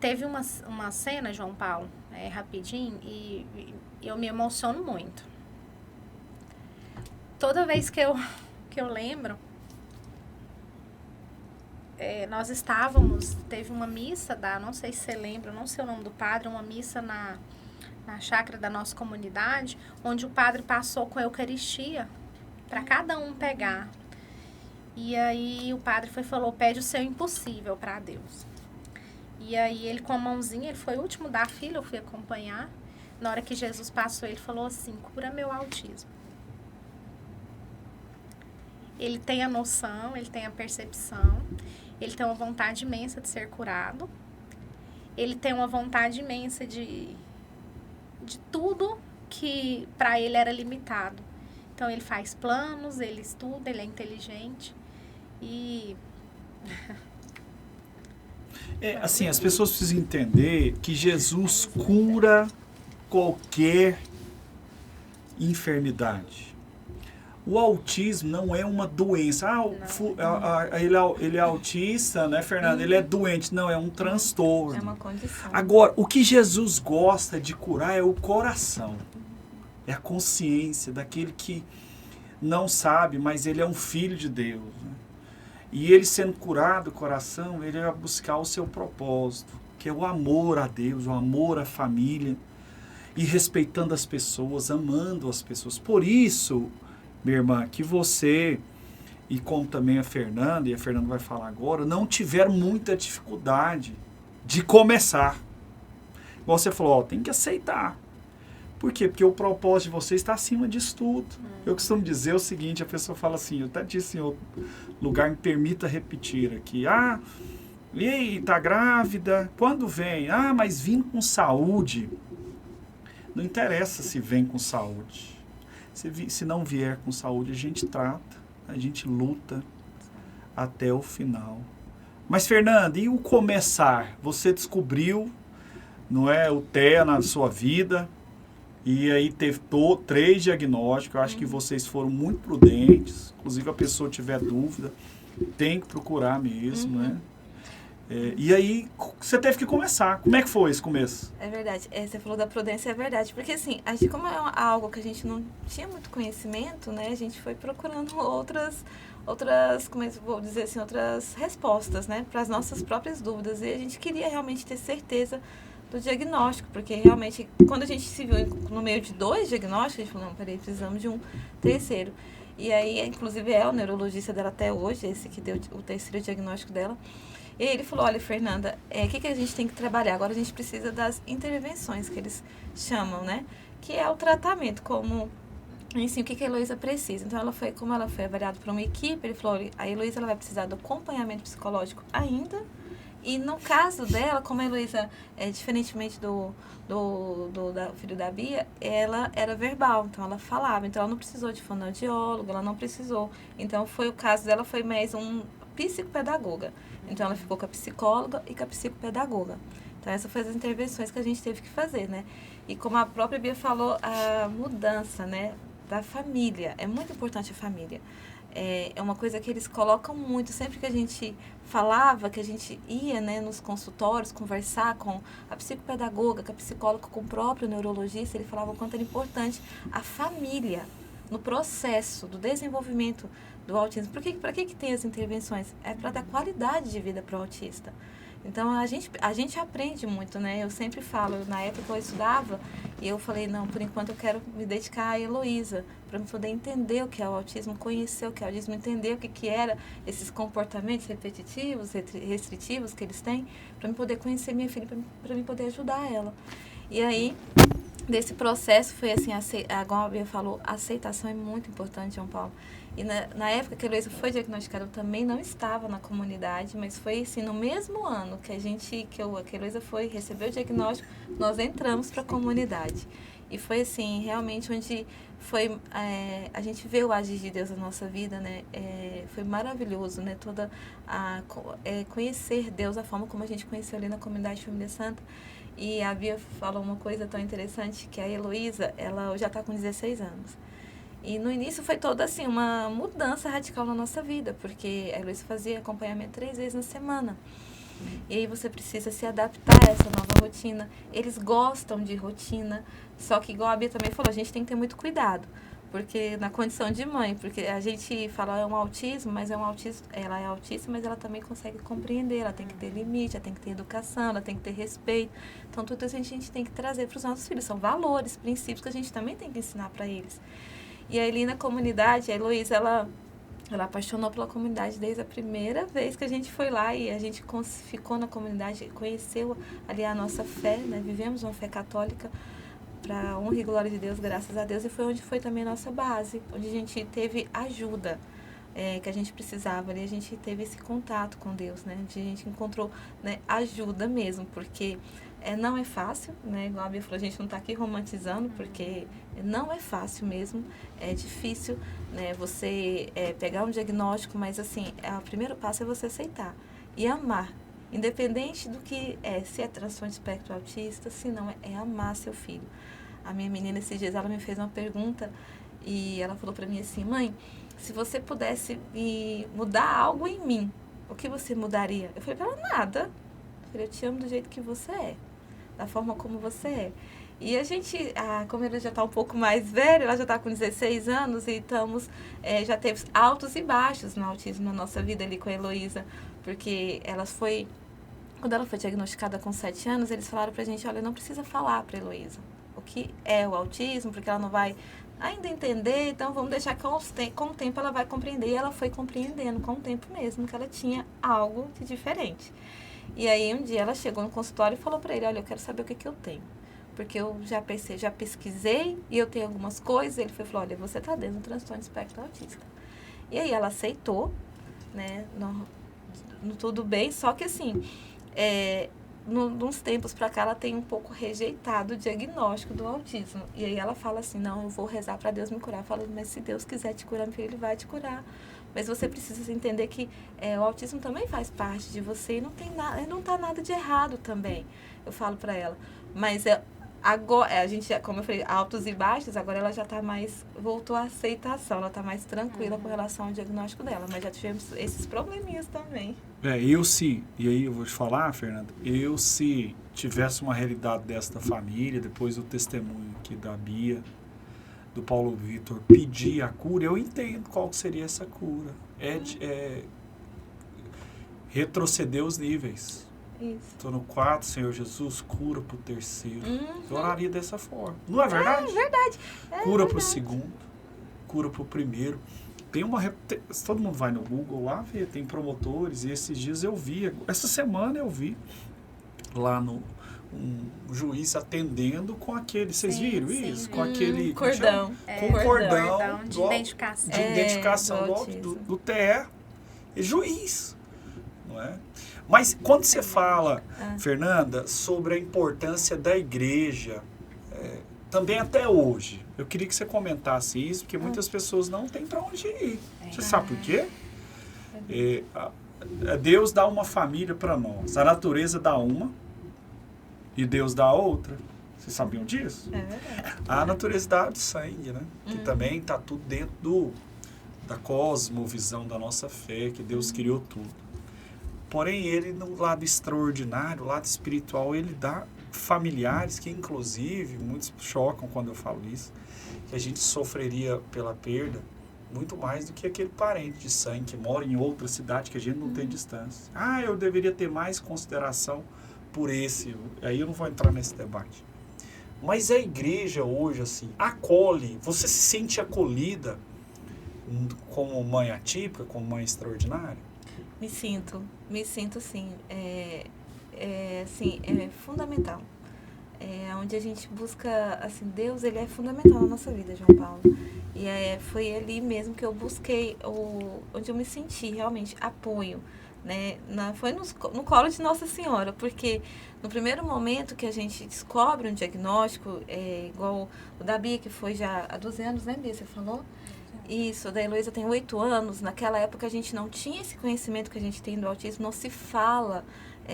Teve uma cena, João Paulo, rapidinho, e eu me emociono muito. Toda vez que eu lembro, nós teve uma missa não sei se você lembra, não sei o nome do padre, uma missa na chácara da nossa comunidade, onde o padre passou com a Eucaristia, para cada um pegar. E aí o padre falou, pede o seu impossível para Deus. E aí ele com a mãozinha, ele foi o último da fila, eu fui acompanhar. Na hora que Jesus passou, ele falou assim, cura meu autismo. Ele tem a noção, ele tem a percepção, ele tem uma vontade imensa de ser curado. Ele tem uma vontade imensa de tudo que para ele era limitado. Então ele faz planos, ele estuda, ele é inteligente. E... assim, as pessoas precisam entender que Jesus cura qualquer enfermidade. o autismo não é uma doença. Ele é autista, né, Fernanda? Ele é doente. Não, é um transtorno. É uma condição. Agora, o que Jesus gosta de curar é o coração. É a consciência daquele que não sabe, mas ele é um filho de Deus. Né? E ele sendo curado o coração, ele vai buscar o seu propósito, que é o amor a Deus, o amor à família, e respeitando as pessoas, amando as pessoas. Por isso, minha irmã, que você, e como também a Fernanda, e a Fernanda vai falar agora, não tiveram muita dificuldade de começar. Igual você falou, tem que aceitar. Por quê? Porque o propósito de você está acima disso tudo. Eu costumo dizer o seguinte, a pessoa fala assim, eu até disse em outro lugar, me permita repetir aqui. E aí, tá grávida? Quando vem? Mas vim com saúde. Não interessa se vem com saúde. Se não vier com saúde, a gente trata, a gente luta até o final. Mas, Fernanda, e o começar? Você descobriu, não é, o TEA na sua vida, e aí teve 3 diagnósticos. Eu acho que vocês foram muito prudentes. Inclusive, a pessoa tiver dúvida, tem que procurar mesmo, né? E aí, você teve que começar. Como é que foi esse começo? É verdade. Você falou da prudência, é verdade. Porque, assim, a gente, como é algo que a gente não tinha muito conhecimento, né? A gente foi procurando outras, como eu vou dizer assim, outras respostas, né? Para as nossas próprias dúvidas. E a gente queria realmente ter certeza do diagnóstico. Porque, realmente, quando a gente se viu no meio de 2 diagnósticos, a gente falou, não, peraí, precisamos de um terceiro. E aí, inclusive, é o neurologista dela até hoje, esse que deu o terceiro diagnóstico dela. E ele falou, olha, Fernanda, o que a gente tem que trabalhar? Agora a gente precisa das intervenções, que eles chamam, né? Que é o tratamento, como, assim, o que a Heloísa precisa. Então, como ela foi avaliada por uma equipe, ele falou, olha, a Heloísa ela vai precisar do acompanhamento psicológico ainda. E no caso dela, como a Heloísa, diferentemente do filho da Bia, ela era verbal, então ela falava. Então, ela não precisou de fonoaudiólogo, ela não precisou. Então, o caso dela foi mais um psicopedagoga. Então, ela ficou com a psicóloga e com a psicopedagoga. Então, essas foram as intervenções que a gente teve que fazer, né? E como a própria Bia falou, a mudança, né, da família. É muito importante a família. É uma coisa que eles colocam muito. Sempre que a gente falava, que a gente ia, né, nos consultórios conversar com a psicopedagoga, com a psicóloga, com o próprio neurologista, ele falava o quanto era importante a família no processo do desenvolvimento do autismo. Para que tem as intervenções? É para dar qualidade de vida para o autista. Então, a gente aprende muito, né? Eu sempre falo, na época que eu estudava, e eu falei, não, por enquanto eu quero me dedicar à Heloísa, para eu poder entender o que é o autismo, conhecer o que é o autismo, entender o que era esses comportamentos repetitivos, restritivos que eles têm, para eu poder conhecer minha filha, para eu poder ajudar ela. E aí, desse processo, foi assim, igual a Bia falou, a aceitação é muito importante, João Paulo. E na época que a Heloísa foi diagnosticada, eu também não estava na comunidade, mas foi assim, no mesmo ano que a Heloísa recebeu o diagnóstico, nós entramos para a comunidade. E foi assim, realmente onde a gente vê o agir de Deus na nossa vida, né? Foi maravilhoso, né? Conhecer Deus, a forma como a gente conheceu ali na comunidade Família Santa. E a Bia falou uma coisa tão interessante, que a Heloísa, ela já está com 16 anos. E no início foi toda assim, uma mudança radical na nossa vida, porque a Heloísa fazia acompanhamento 3 vezes na semana. E aí você precisa se adaptar a essa nova rotina. Eles gostam de rotina, só que igual a Bia também falou, a gente tem que ter muito cuidado. Porque na condição de mãe, porque a gente fala é um autismo, mas ela é autista, mas ela também consegue compreender, ela tem que ter limite, ela tem que ter educação, ela tem que ter respeito. Então tudo isso a gente tem que trazer para os nossos filhos, são valores, princípios que a gente também tem que ensinar para eles. E aí, ali na comunidade, a Heloísa, ela apaixonou pela comunidade desde a primeira vez que a gente foi lá, e a gente ficou na comunidade, conheceu ali a nossa fé, né? Vivemos uma fé católica para honra e glória de Deus, graças a Deus, e foi onde foi também a nossa base, onde a gente teve ajuda que a gente precisava ali, a gente teve esse contato com Deus, né? Onde a gente encontrou, né, ajuda mesmo, porque não é fácil, né? Igual a Bia falou, a gente não está aqui romantizando, porque não é fácil mesmo, é difícil, né? Você pegar um diagnóstico, mas assim, o primeiro passo é você aceitar e amar, independente do que se é transtorno de espectro autista, se não, é amar seu filho. A minha menina, esses dias, ela me fez uma pergunta E ela falou para mim assim, mãe, se você pudesse mudar algo em mim, o que você mudaria? Eu falei para ela, nada. Eu falei, eu te amo do jeito que você é, da forma como você é. E a gente, como ela já está um pouco mais velha, ela já está com 16 anos e já teve altos e baixos no autismo na nossa vida ali com a Heloísa, porque quando ela foi diagnosticada com 7 anos, eles falaram pra gente, olha, não precisa falar pra Heloísa o que é o autismo, porque ela não vai ainda entender, então vamos deixar que com o tempo ela vai compreender. E ela foi compreendendo com o tempo mesmo que ela tinha algo de diferente. E aí um dia ela chegou no consultório e falou pra ele, olha, eu quero saber o que eu tenho. Porque eu já pesquisei e eu tenho algumas coisas. Ele falou, olha, você tá dentro do transtorno espectro autista. E aí ela aceitou, né, tudo bem, só que assim, nos tempos pra cá ela tem um pouco rejeitado o diagnóstico do autismo. E aí ela fala assim, não, eu vou rezar pra Deus me curar. Eu falo, mas se Deus quiser te curar, meu filho, Ele vai te curar. Mas você precisa entender que o autismo também faz parte de você e não tá nada de errado também. Eu falo pra ela. Mas agora, a gente, como eu falei, altos e baixos, agora ela já tá voltou à aceitação, ela tá mais tranquila com relação ao diagnóstico dela. Mas já tivemos esses probleminhas também. E aí eu vou te falar, Fernanda, se tivesse uma realidade dessa da família, depois do testemunho aqui da Bia, do Paulo Vitor, pedir a cura, eu entendo qual seria essa cura. Retroceder os níveis. Estou no 4, Senhor Jesus, cura pro 3º. Eu oraria dessa forma. Não é verdade? É verdade. Cura pro 2º, cura pro 1º. Todo mundo vai no Google lá ver, tem promotores, e esses dias eu vi, essa semana eu vi lá um juiz atendendo com aquele, vocês viram isso? Com aquele cordão. Com cordão de identificação. De identificação do TE. É juiz, não é? Mas quando você fala, Fernanda, sobre a importância da igreja, também até hoje, eu queria que você comentasse isso, porque muitas pessoas não têm para onde ir. Você sabe por quê? Deus dá uma família para nós, a natureza dá uma e Deus dá outra. Vocês sabiam disso? É verdade. A natureza dá de sangue, né? Que também está tudo dentro da cosmovisão da nossa fé, que Deus criou tudo. Porém, ele, no lado extraordinário, o lado espiritual, ele dá familiares que, inclusive, muitos chocam quando eu falo isso, que a gente sofreria pela perda muito mais do que aquele parente de sangue que mora em outra cidade que a gente não tem distância. Eu deveria ter mais consideração por esse. Aí eu não vou entrar nesse debate. Mas a igreja hoje, assim, acolhe, você se sente acolhida como mãe atípica, como mãe extraordinária? Me sinto sim. Assim, é fundamental. Onde a gente busca, assim, Deus, ele é fundamental na nossa vida, João Paulo. E foi ali mesmo que eu busquei, onde eu me senti realmente apoio, né? Foi no colo de Nossa Senhora, porque no primeiro momento que a gente descobre um diagnóstico, igual o da Bia, que foi já há 12 anos, né, Bia, você falou? Isso, da Heloísa tem 8 anos. Naquela época a gente não tinha esse conhecimento que a gente tem do autismo, não se fala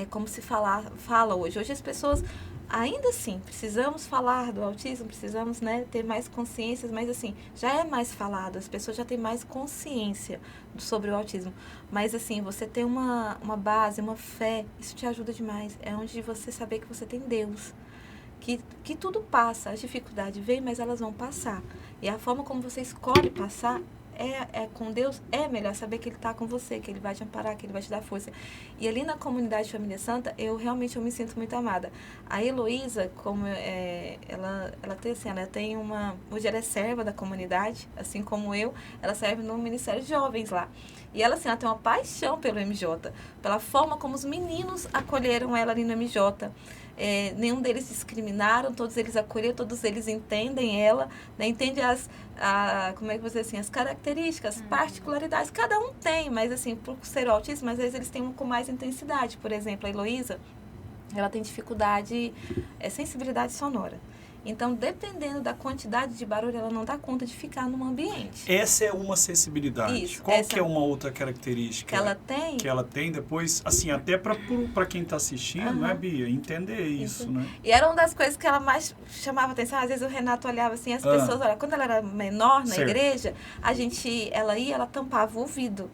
como se fala hoje. Hoje as pessoas, ainda assim, precisamos falar do autismo, precisamos, né, ter mais consciência, mas assim, já é mais falado, as pessoas já têm mais consciência sobre o autismo. Mas assim, você ter uma base, uma fé, isso te ajuda demais. É onde você saber que você tem Deus. Que tudo passa, as dificuldades vêm, mas elas vão passar. E a forma como você escolhe passar com Deus, é melhor saber que Ele está com você, que Ele vai te amparar, que Ele vai te dar força. E ali na comunidade Família Santa, eu me sinto muito amada. A Heloísa, como ela tem hoje ela é serva da comunidade, assim como eu, ela serve no Ministério de Jovens lá. E ela, assim, ela tem uma paixão pelo MJ, pela forma como os meninos acolheram ela ali no MJ. Nenhum deles discriminaram, todos eles acolheram, todos eles entendem ela, né? Entende como é que você assim, as características, particularidades, cada um tem, mas assim, por ser autismo, às vezes eles têm um com mais intensidade. Por exemplo, a Heloísa, ela tem dificuldade, sensibilidade sonora. Então, dependendo da quantidade de barulho, ela não dá conta de ficar num ambiente. Essa é uma sensibilidade. Isso, Qual essa que é uma outra característica que ela tem? que ela tem depois, assim, até para quem está assistindo, né, Bia? Entender isso, né? E era uma das coisas que ela mais chamava atenção. Às vezes o Renato olhava assim, as pessoas, olha, quando ela era menor na Certo. igreja, ela tampava o ouvido.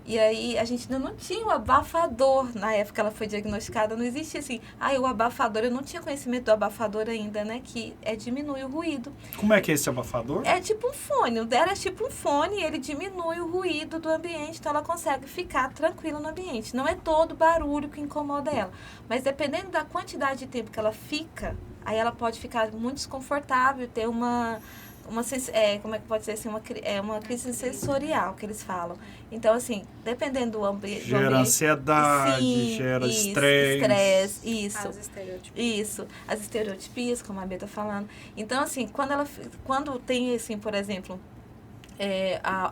E aí a gente ainda não tinha o abafador. Na época que ela foi diagnosticada, não existia assim, o abafador, eu não tinha conhecimento do abafador ainda, né? Que diminui o ruído. Como é que é esse abafador? É tipo um fone, o dela é tipo um fone e ele diminui o ruído do ambiente, então ela consegue ficar tranquila no ambiente. Não é todo barulho que incomoda ela, mas dependendo da quantidade de tempo que ela fica, aí ela pode ficar muito desconfortável, ter como é que pode ser assim, uma crise sensorial que eles falam. Então, assim, dependendo do ambiente... Gera ansiedade, gera estresse. Isso. As estereotipias, como a Bia está falando. Então, assim, quando tem, assim, por exemplo...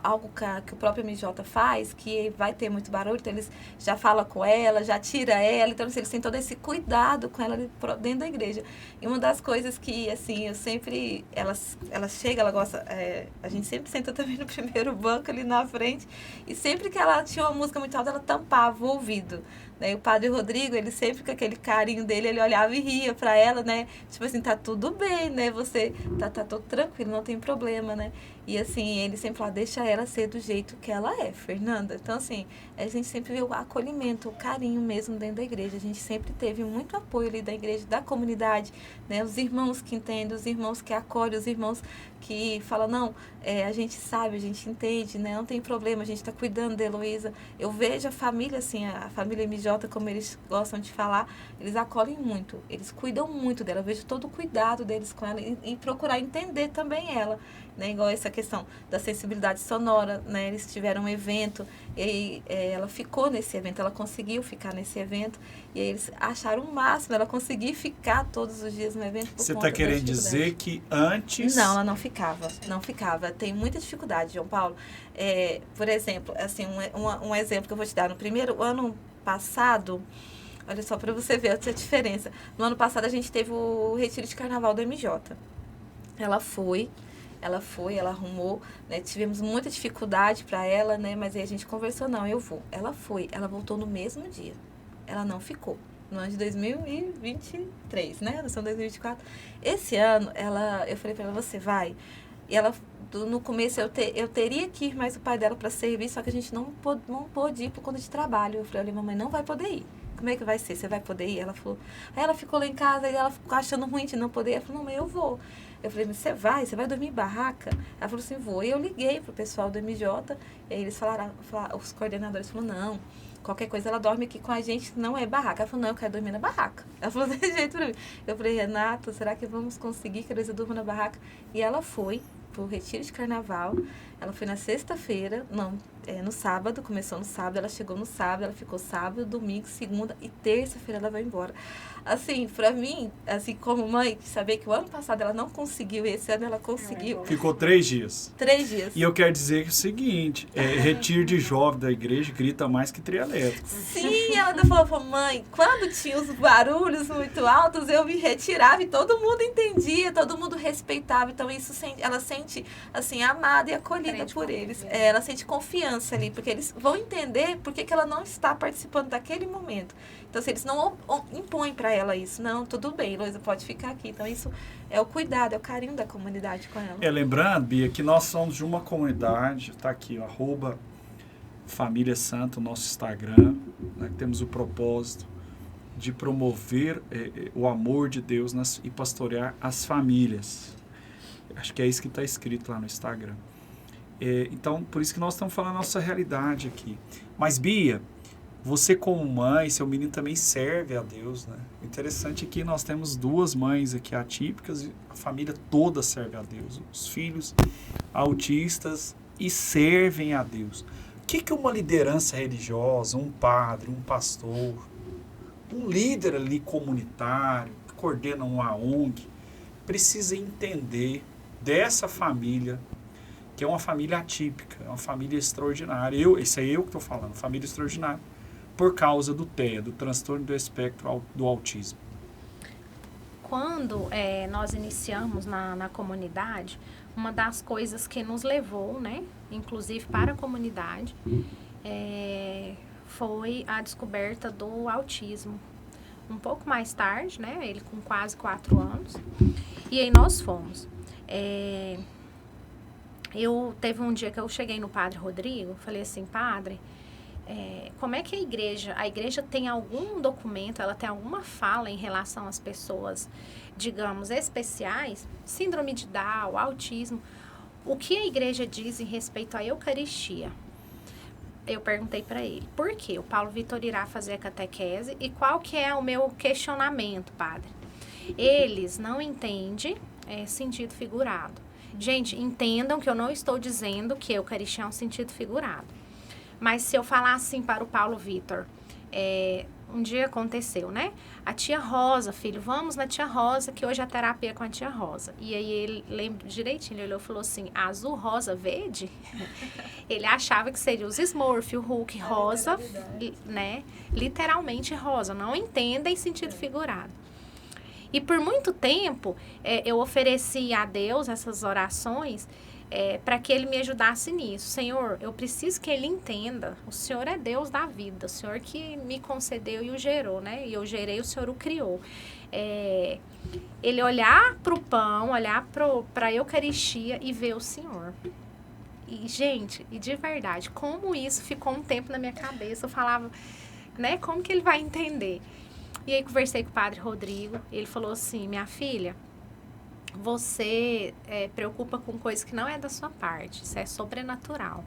algo que o próprio MJ faz, que vai ter muito barulho, então eles já falam com ela, já tira ela, então assim, eles têm todo esse cuidado com ela dentro da igreja. E uma das coisas que, assim, eu sempre, ela chega, ela gosta, a gente sempre senta também no primeiro banco ali na frente, e sempre que ela tinha uma música muito alta, ela tampava o ouvido. Né? E o Padre Rodrigo, ele sempre com aquele carinho dele, ele olhava e ria pra ela, né? Tipo assim, tá tudo bem, né? Você tá tudo tranquilo, não tem problema, né? E assim, ele sempre fala, deixa ela ser do jeito que ela é, Fernanda. Então, assim, a gente sempre vê o acolhimento, o carinho mesmo dentro da igreja. A gente sempre teve muito apoio ali da igreja, da comunidade, né? Os irmãos que entendem, os irmãos que acolhem, os irmãos que falam, não, a gente sabe, a gente entende, né? Não tem problema, a gente tá cuidando da Heloísa. Eu vejo a família, assim, a família MJ, como eles gostam de falar, eles acolhem muito, eles cuidam muito dela. Eu vejo todo o cuidado deles com ela e procurar entender também ela. Né, igual essa questão da sensibilidade sonora, né, eles tiveram um evento e ela ficou nesse evento, ela conseguiu ficar nesse evento e eles acharam o máximo, ela conseguir ficar todos os dias no evento. Você está querendo dizer que antes... Não, ela não ficava, tem muita dificuldade, João Paulo. Por exemplo, assim, um exemplo que eu vou te dar, no primeiro ano passado, olha só para você ver a diferença, no ano passado a gente teve o retiro de carnaval do MJ, ela arrumou, né? Tivemos muita dificuldade para ela, né? Mas aí a gente conversou, não, eu vou. Ela foi, ela voltou no mesmo dia. Ela não ficou. No ano de 2023, né? Nós estamos em 2024. Esse ano, eu falei para ela, você vai? E ela, no começo, eu teria que ir mais o pai dela para servir, só que a gente não pôde ir por conta de trabalho. Eu falei, mamãe, não vai poder ir. Como é que vai ser? Você vai poder ir? Ela falou. Aí ela ficou lá em casa e ela ficou achando ruim de não poder ir. Ela falou, mamãe, eu vou. Eu falei, mas você vai dormir em barraca? Ela falou assim, vou. E eu liguei pro pessoal do MJ, e aí eles falaram, os coordenadores falaram, não, qualquer coisa ela dorme aqui com a gente, não é barraca. Ela falou, não, eu quero dormir na barraca. Ela falou desse jeito pra mim. Eu falei, Renato, será que vamos conseguir que a Heloísa durma na barraca? E ela foi pro retiro de carnaval, ela foi na sexta-feira, no sábado, começou no sábado, ela chegou no sábado, ela ficou sábado, domingo, segunda e terça-feira ela vai embora. Assim, pra mim, assim, como mãe, saber que o ano passado ela não conseguiu, esse ano ela conseguiu. Ficou 3 dias. 3 dias. E eu quero dizer o seguinte, retiro de jovem da igreja grita mais que trio elétrico. Sim, ela ainda falou, mãe, quando tinha os barulhos muito altos, eu me retirava e todo mundo entendia, todo mundo respeitava. Então, isso ela sente, assim, amada e acolhida por eles. Ela sente confiança ali, porque eles vão entender por que ela não está participando daquele momento. Então, se eles não impõem para ela isso, não, tudo bem, Heloísa pode ficar aqui. Então, isso é o cuidado, é o carinho da comunidade com ela. Lembrando, Bia, que nós somos de uma comunidade, está aqui, @Família Santa, o nosso Instagram, né, que temos o propósito de promover o amor de Deus e pastorear as famílias. Acho que é isso que está escrito lá no Instagram. Então, por isso que nós estamos falando a nossa realidade aqui. Mas, Bia, você como mãe, seu menino também serve a Deus, né? O interessante é que nós temos 2 mães aqui atípicas, e a família toda serve a Deus. Os filhos autistas e servem a Deus. O que uma liderança religiosa, um padre, um pastor, um líder ali comunitário, que coordena uma ONG, precisa entender dessa família, que é uma família atípica, é uma família extraordinária. Isso é eu que estou falando, família extraordinária, por causa do TEA, do transtorno do espectro do autismo. quando nós iniciamos na comunidade, uma das coisas que nos levou, né, inclusive para a comunidade, foi a descoberta do autismo. Um pouco mais tarde, né, ele com quase 4 anos, e aí nós fomos. Teve um dia que eu cheguei no Padre Rodrigo, falei assim, padre, como é que a igreja tem algum documento, ela tem alguma fala em relação às pessoas, digamos, especiais, síndrome de Down, autismo, o que a igreja diz em respeito à Eucaristia? Eu perguntei para ele, por quê? O Paulo Vitor irá fazer a catequese e qual que é o meu questionamento, padre? Eles não entendem sentido figurado. Gente, entendam que eu não estou dizendo que a Eucaristia é um sentido figurado. Mas se eu falar assim para o Paulo Vitor, um dia aconteceu, né? A tia Rosa, filho, vamos na tia Rosa, que hoje a terapia é com a tia Rosa. E aí ele, lembra direitinho, ele olhou e falou assim, azul, rosa, verde? Ele achava que seria os Smurf, o Hulk, rosa, né? Literalmente rosa, não entendem sentido figurado. E por muito tempo, eu ofereci a Deus essas orações para que Ele me ajudasse nisso. Senhor, eu preciso que Ele entenda. O Senhor é Deus da vida. O Senhor que me concedeu e o gerou, né? E eu gerei, o Senhor o criou. Ele olhar para o pão, olhar para a Eucaristia e ver o Senhor. E, gente, e de verdade, como isso ficou um tempo na minha cabeça. Eu falava, né? Como que Ele vai entender? E aí conversei com o Padre Rodrigo. Ele falou assim, minha filha, você preocupa com coisas que não é da sua parte, isso é sobrenatural.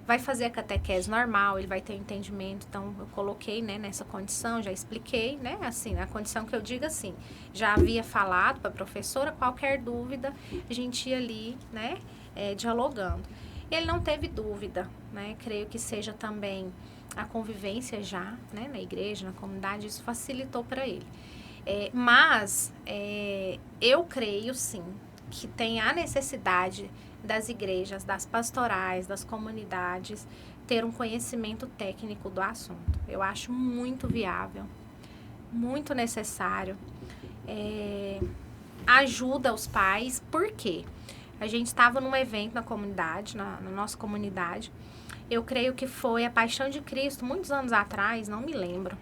Vai fazer a catequese normal, ele vai ter entendimento, então eu coloquei, né, nessa condição, já expliquei, né, assim, a condição que eu digo assim, já havia falado para a professora, qualquer dúvida, a gente ia ali, né, dialogando. E ele não teve dúvida, né, creio que seja também a convivência já, né, na igreja, na comunidade, isso facilitou para ele. Mas eu creio, sim, que tem a necessidade das igrejas, das pastorais, das comunidades, ter um conhecimento técnico do assunto. Eu acho muito viável, muito necessário. Ajuda os pais, por quê? A gente estava num evento na comunidade, na nossa comunidade. Eu creio que foi a Paixão de Cristo, muitos anos atrás, não me lembro.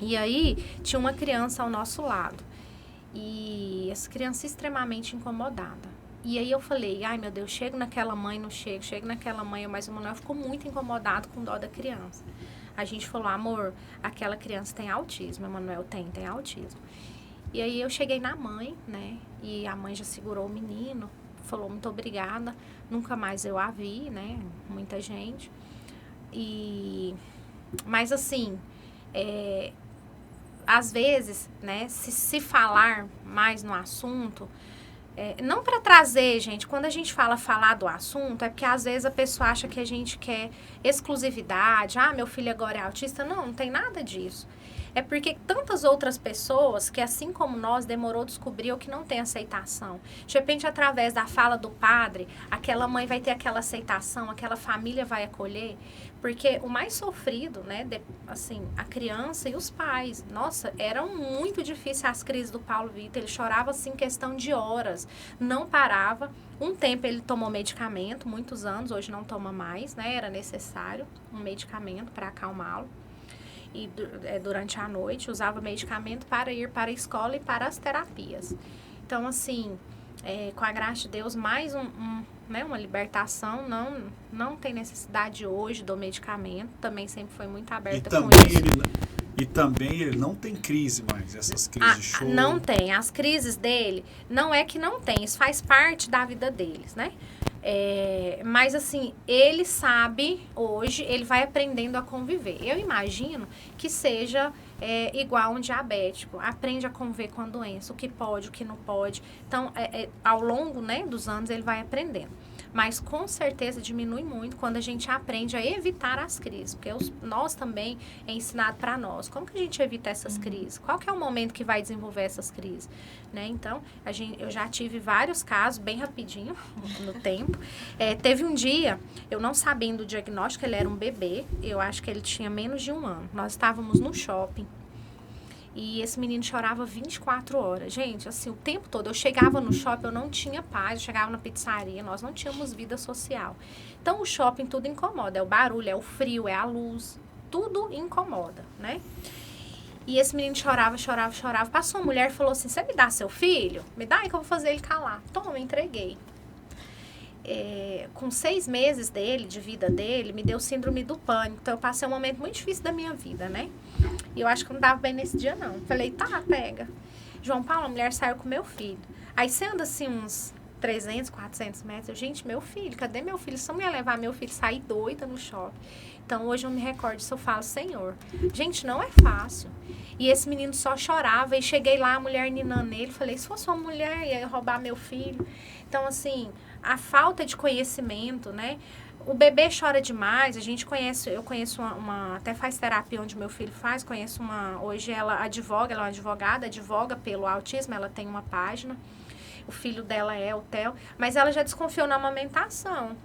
E aí, tinha uma criança ao nosso lado. E essa criança extremamente incomodada. E aí eu falei, ai meu Deus, chego naquela mãe, não chego, chego naquela mãe, mas o Manuel ficou muito incomodado com dó da criança. A gente falou, amor, aquela criança tem autismo, o Manuel tem autismo. E aí eu cheguei na mãe, né, e a mãe já segurou o menino, falou muito obrigada, nunca mais eu a vi, né, muita gente. Mas assim, às vezes, né, se falar mais no assunto, não para trazer, gente, quando a gente falar do assunto, é porque às vezes a pessoa acha que a gente quer exclusividade, meu filho agora é autista, não tem nada disso. É porque tantas outras pessoas que, assim como nós, demorou a descobrir o que não tem aceitação. De repente, através da fala do padre, aquela mãe vai ter aquela aceitação, aquela família vai acolher. Porque o mais sofrido, né, assim, a criança e os pais. Nossa, eram muito difíceis as crises do Paulo Vitor. Ele chorava, assim, questão de horas. Não parava. Um tempo ele tomou medicamento, muitos anos, hoje não toma mais, né? Era necessário um medicamento para acalmá-lo. E durante a noite usava medicamento para ir para a escola e para as terapias. Então, assim, com a graça de Deus, mais né, uma libertação, não tem necessidade hoje do medicamento, também sempre foi muito aberta com isso. E também ele não tem crise mais, essas crises de choro. Não tem, as crises dele, não é que não tem, isso faz parte da vida deles, né? Mas assim, ele sabe hoje, ele vai aprendendo a conviver. Eu imagino que seja igual um diabético, aprende a conviver com a doença, o que pode, o que não pode. Então, ao longo, né, dos anos ele vai aprendendo. Mas com certeza diminui muito quando a gente aprende a evitar as crises, porque nós também é ensinado para nós. Como que a gente evita essas crises? Qual que é o momento que vai desenvolver essas crises? Né? Então, eu já tive vários casos, bem rapidinho, no tempo. Teve um dia, eu não sabendo o diagnóstico, ele era um bebê, eu acho que ele tinha menos de 1 ano. Nós estávamos no shopping E esse menino chorava 24 horas. Gente, assim, o tempo todo. Eu chegava no shopping, eu não tinha paz. Eu chegava na pizzaria, nós não tínhamos vida social. Então, o shopping tudo incomoda. É o barulho, é o frio, é a luz. Tudo incomoda, né? E esse menino chorava, chorava, chorava. Passou uma mulher e falou assim, você me dá seu filho? Me dá aí que eu vou fazer ele calar. Toma, entreguei. Com 6 meses de vida dele, me deu síndrome do pânico. Então, eu passei um momento muito difícil da minha vida, né? E eu acho que não dava bem nesse dia, não. Falei, tá, pega. João Paulo, a mulher saiu com meu filho. Aí, você anda assim uns 300, 400 metros. Gente, meu filho, cadê meu filho? Se eu não ia levar meu filho, sair doida no shopping. Então, hoje eu me recordo disso, eu falo, Senhor, gente, não é fácil. E esse menino só chorava. E cheguei lá, a mulher ninando nele. Falei, se fosse uma mulher, ia roubar meu filho. Então, assim, a falta de conhecimento, né? O bebê chora demais, eu conheço uma até faz terapia onde meu filho faz, conheço hoje ela é uma advogada, advoga pelo autismo, ela tem uma página, o filho dela é o Theo, mas ela já desconfiou na amamentação.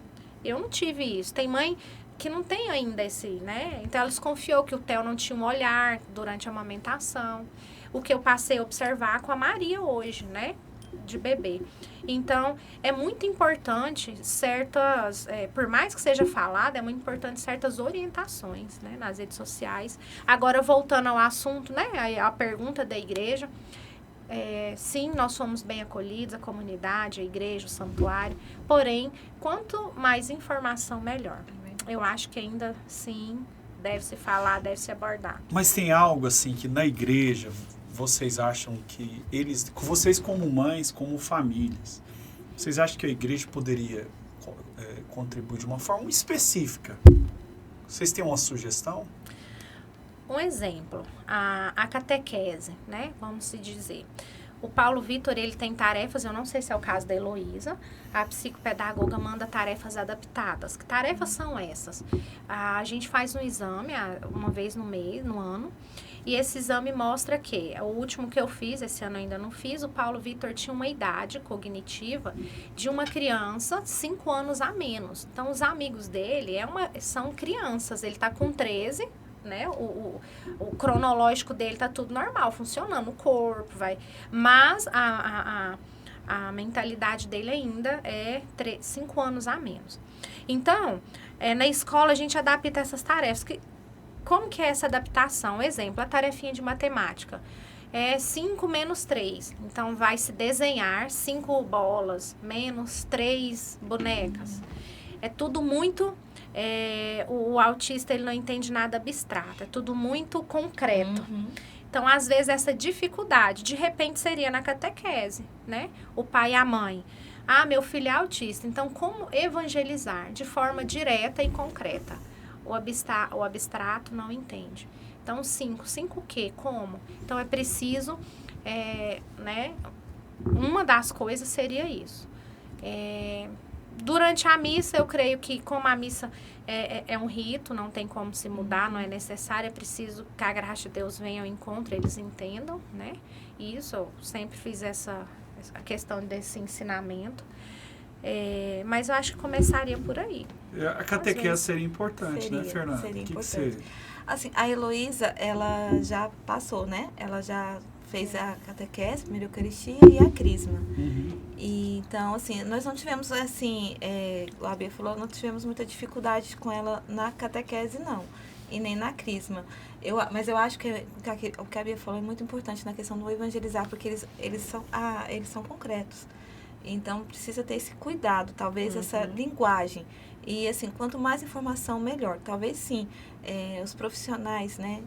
Eu não tive isso, tem mãe que não tem ainda esse, né? Então ela desconfiou que o Theo não tinha um olhar durante a amamentação, o que eu passei a observar com a Maria hoje, né? De bebê. Então, é muito importante por mais que seja falado, é muito importante certas orientações, né, nas redes sociais. Agora, voltando ao assunto, né, a pergunta da igreja, sim, nós somos bem acolhidos, a comunidade, a igreja, o santuário, porém, quanto mais informação, melhor. Eu acho que ainda, sim, deve se falar, deve se abordar. Mas tem algo, assim, que na igreja vocês acham que vocês como mães, como famílias, vocês acham que a igreja poderia contribuir de uma forma específica? Vocês têm uma sugestão? Um exemplo, a catequese, né? Vamos se dizer. O Paulo Vitor, ele tem tarefas, eu não sei se é o caso da Heloísa, a psicopedagoga manda tarefas adaptadas. Que tarefas são essas? A gente faz um exame uma vez no ano, e esse exame mostra que, o último que eu fiz, esse ano eu ainda não fiz, o Paulo Vitor tinha uma idade cognitiva de uma criança 5 anos a menos. Então, os amigos dele são crianças, ele está com 13, né? O cronológico dele tá tudo normal, funcionando, o corpo vai... Mas a mentalidade dele ainda é 5 anos a menos. Então, na escola a gente adapta essas tarefas. Como que é essa adaptação? Exemplo, a tarefinha de matemática. 5 menos 3. Então, vai se desenhar 5 bolas menos 3 bonecas. É tudo muito... o autista, ele não entende nada abstrato. É tudo muito concreto. Uhum. Então, às vezes, essa dificuldade, de repente, seria na catequese, né? O pai e a mãe. Meu filho é autista. Então, como evangelizar de forma direta e concreta? O abstrato não entende. Então, 5 o quê? Como? Então, é preciso, né? Uma das coisas seria isso. Durante a missa, eu creio que como a missa é um rito, não tem como se mudar, não é necessário, é preciso que a graça de Deus venha ao encontro, eles entendam, né? Isso, eu sempre fiz essa questão desse ensinamento. Mas eu acho que começaria por aí. A catequese seria importante, né, Fernanda? Seria importante. Assim, a Heloísa, ela já passou, né? Ela já fez a catequese, a primeira Eucaristia e a Crisma. Uhum. E, então, assim, nós não tivemos, assim, o Abia falou, não tivemos muita dificuldade com ela na catequese, não. E nem na Crisma. Mas eu acho que o que a Bia falou é muito importante na questão do evangelizar, porque eles são concretos. Então, precisa ter esse cuidado, talvez essa linguagem. E, assim, quanto mais informação, melhor. Talvez, sim, os profissionais, né,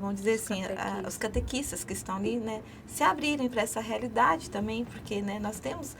vamos dizer assim, os catequistas que estão ali, né, se abrirem para essa realidade também, porque, né, nós temos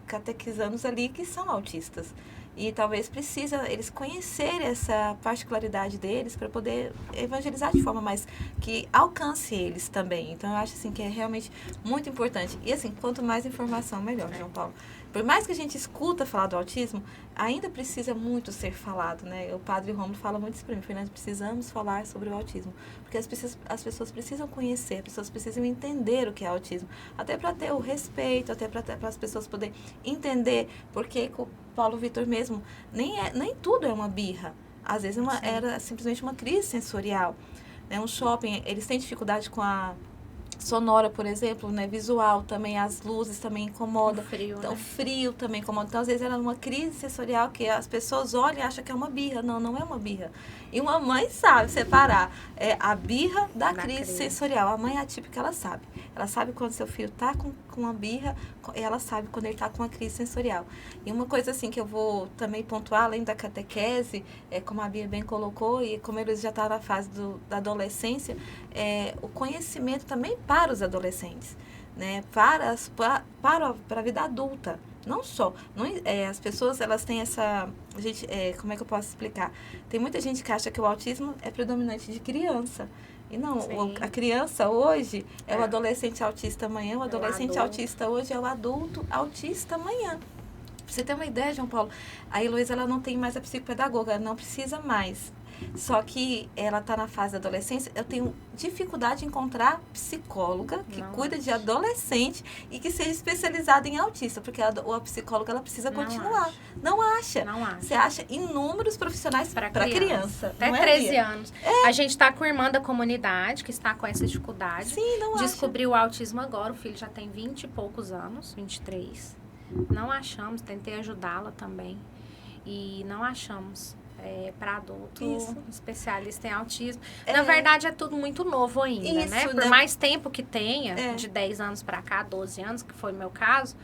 catequizandos ali que são autistas. E talvez precisa eles conhecerem essa particularidade deles para poder evangelizar de forma mais que alcance eles também. Então, eu acho assim que é realmente muito importante. E assim, quanto mais informação, melhor, João Paulo. Por mais que a gente escuta falar do autismo, ainda precisa muito ser falado, né? O padre Rômulo fala muito isso para mim, Fernanda, precisamos falar sobre o autismo. Porque as pessoas precisam conhecer, as pessoas precisam entender o que é autismo. Até para ter o respeito, até para as pessoas poderem entender, porque o Paulo Vitor mesmo, nem tudo é uma birra. Às vezes era simplesmente uma crise sensorial. né? Um shopping, eles têm dificuldade com a sonora, por exemplo, né? Visual também, as luzes também incomodam. O frio, Então, né? o frio também incomoda. Então, às vezes, ela é uma crise sensorial que as pessoas olham e acham que é uma birra. Não, não é uma birra. E uma mãe sabe separar a birra da crise sensorial. A mãe atípica, ela sabe. Ela sabe quando seu filho está com uma birra, e ela sabe quando ele está com uma crise sensorial. E uma coisa assim que eu vou também pontuar, além da catequese, como a Bia bem colocou, e como eles já estão na fase da adolescência, o conhecimento também para os adolescentes, né? Para a vida adulta. Não só. As pessoas, elas têm essa... como é que eu posso explicar? Tem muita gente que acha que o autismo é predominante de criança. E não, a criança hoje é o adolescente autista amanhã, o adolescente autista hoje é o adulto autista amanhã. Pra você ter uma ideia, João Paulo, a Heloísa, ela não tem mais a psicopedagoga, ela não precisa mais. Só que ela está na fase da adolescência, eu tenho dificuldade em encontrar psicóloga que cuida de adolescente e que seja especializada em autista, porque a psicóloga, ela precisa continuar. Não acha. Você acha inúmeros profissionais para criança. Até 13 anos. A gente está com a irmã da comunidade que está com essa dificuldade. Sim, não descobriu o autismo agora, o filho já tem 20 e poucos anos, 23. Não achamos, tentei ajudá-la também. E não achamos. Para adulto, especialista em autismo. Na verdade, é tudo muito novo ainda, né? Por mais tempo que tenha, de 10 anos para cá, 12 anos, que foi o meu caso,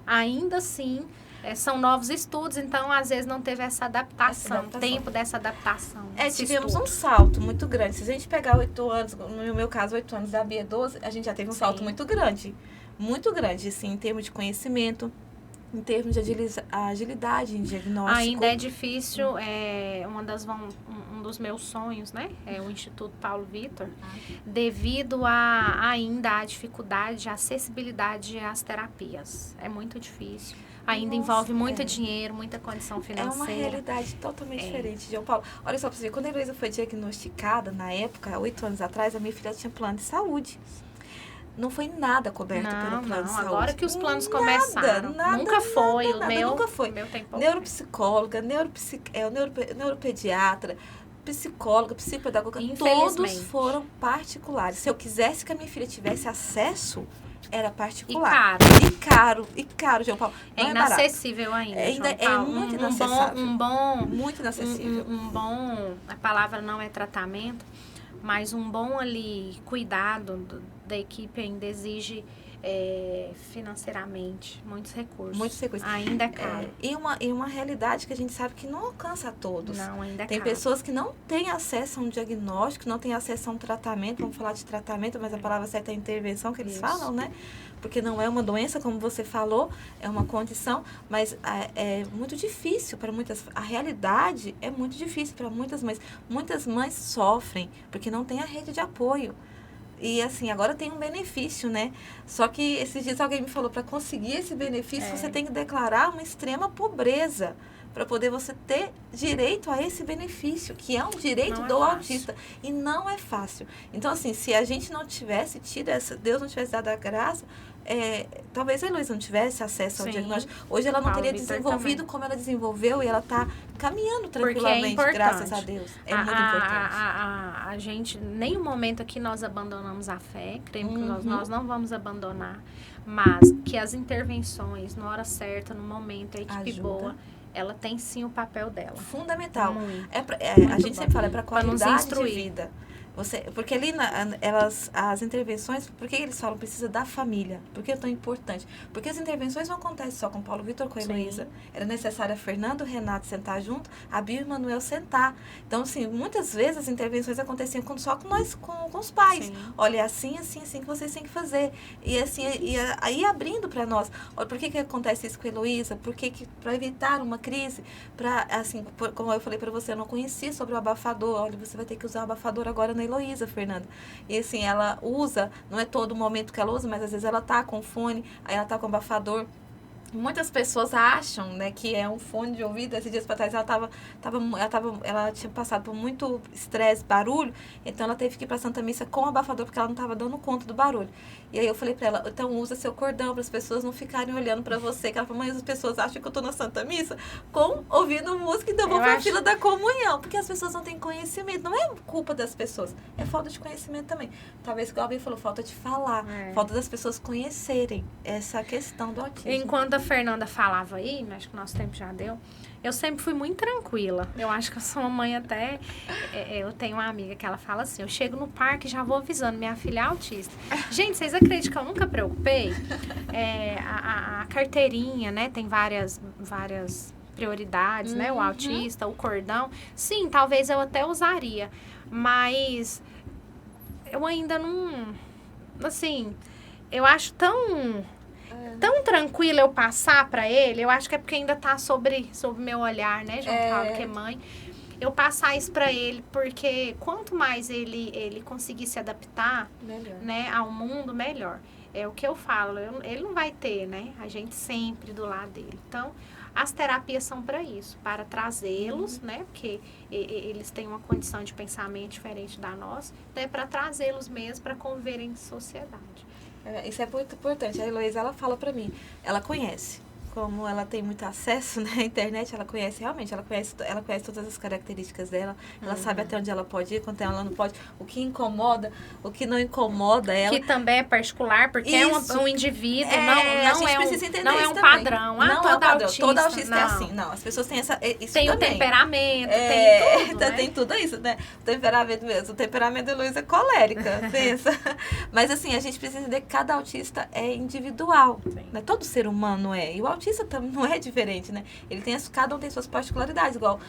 ainda assim, são novos estudos, então, às vezes, não teve essa adaptação. Tempo dessa adaptação. Tivemos um salto muito grande. Se a gente pegar 8 anos, no meu caso, 8 anos, da Bia 12, a gente já teve um salto muito grande. Muito grande, assim, em termos de conhecimento, em termos de agilidade em diagnóstico. Ainda é difícil, um dos meus sonhos, né? É o Instituto Paulo Vitor, devido ainda à dificuldade, à acessibilidade às terapias. É muito difícil. Ainda envolve muito dinheiro, muita condição financeira. É uma realidade totalmente diferente, João Paulo. Olha só pra você ver, quando a Heloísa foi diagnosticada, na época, 8 anos atrás, a minha filha tinha plano de saúde. Não foi nada coberto pelo plano de saúde. Agora que os planos começaram. Nunca foi. Nunca foi. O meu tempo Neuropsicóloga, neuropediatra, psicóloga, psicopedagoga, todos foram particulares. Se eu quisesse que a minha filha tivesse acesso, era particular. E caro, João Paulo. É inacessível ainda. É muito inacessível. Muito inacessível. A palavra não é tratamento, mas um bom cuidado da equipe ainda exige financeiramente muitos recursos. Ainda é caro. E uma realidade que a gente sabe que não alcança a todos. Não, ainda é Tem caro. pessoas que não têm acesso a um diagnóstico, não têm acesso a um tratamento. Vamos falar de tratamento, mas a palavra certa é intervenção que eles falam, né? Porque não é uma doença, como você falou, é uma condição, mas é muito difícil para muitas... A realidade é muito difícil para muitas mães. Muitas mães sofrem porque não tem a rede de apoio. E assim, agora tem um benefício, né? Só que esses dias alguém me falou, para conseguir esse benefício, você tem que declarar uma extrema pobreza para poder você ter direito a esse benefício, que é um direito do autista. E não é fácil. Então, assim, se a gente não tivesse tido Deus não tivesse dado a graça, talvez a Heloísa não tivesse acesso ao diagnóstico. Hoje ela não teria desenvolvido como ela desenvolveu e ela está caminhando tranquilamente, graças a Deus. É muito importante. A gente, em nenhum momento aqui nós abandonamos a fé, creio que nós não vamos abandonar, mas que as intervenções, na hora certa, no momento, a equipe boa, ela tem sim o papel dela. Fundamental. A gente sempre fala, é para qualidade de vida. Porque ali as intervenções, por que eles falam precisa da família? Por que é tão importante? Porque as intervenções não acontecem só com Paulo Vitor, com a Heloísa. Era necessário a Fernanda e o Renato sentar junto, a Bia e o Manuel sentar. Então, assim, muitas vezes as intervenções aconteciam só com nós, com os pais. Sim. Olha, é assim que vocês têm que fazer. E assim, aí abrindo para nós. Olha, por que acontece isso com a Heloísa? Para evitar uma crise, assim, como eu falei para você, eu não conhecia sobre o abafador. Olha, você vai ter que usar o abafador agora na Heloísa, Fernanda. E assim, ela usa, não é todo momento que ela usa, mas às vezes ela tá com fone, aí ela tá com abafador. muitas pessoas acham, né, que é um fone de ouvido. Esses dias pra trás ela tinha passado por muito estresse, barulho, então ela teve que ir pra Santa Missa com abafador, porque ela não tava dando conta do barulho. E aí eu falei pra ela, então usa seu cordão para as pessoas não ficarem olhando pra você. Que ela falou, mas as pessoas acham que eu tô na Santa Missa ouvindo música, então eu vou pra fila da comunhão, porque as pessoas não têm conhecimento. Não é culpa das pessoas, é falta de conhecimento também. Talvez, igual alguém falou, falta de falar, falta das pessoas conhecerem essa questão do autismo. Enquanto a Fernanda falava aí, acho que o nosso tempo já deu, eu sempre fui muito tranquila. Eu acho que eu sou uma mãe até... eu tenho uma amiga que ela fala assim, eu chego no parque e já vou avisando, minha filha é autista. Gente, vocês acreditam que eu nunca preocupei? A carteirinha, né, tem várias prioridades, né, o autista, o cordão. Sim, talvez eu até usaria, mas eu ainda não... Assim, eu acho tão tranquilo eu passar pra ele, eu acho que é porque ainda tá sobre meu olhar, né, João Paulo, que é mãe, eu passar isso pra ele, porque quanto mais ele conseguir se adaptar, né, ao mundo, melhor. É o que eu falo, ele não vai ter, né, a gente sempre do lado dele. Então, as terapias são para isso, para trazê-los, né, porque eles têm uma condição de pensamento diferente da nossa, então é para trazê-los mesmo, para conviver em sociedade. Isso é muito importante. A Heloísa, ela fala pra mim, ela conhece. Como ela tem muito acesso na internet, ela conhece realmente, ela conhece todas as características dela, ela sabe até onde ela pode ir, quanto ela não pode, o que incomoda, o que não incomoda ela. Que também é particular, porque é um indivíduo, não é um padrão. Não toda é um padrão, autista, toda autista é assim. Não, as pessoas têm isso tem também. O temperamento, tem tudo, né? Tem tudo isso, né? O temperamento mesmo. O temperamento da Luísa é colérica, pensa. Mas assim, a gente precisa entender que cada autista é individual. Né? Todo ser humano é. E o autista também não é diferente, né? Cada um tem suas particularidades, igual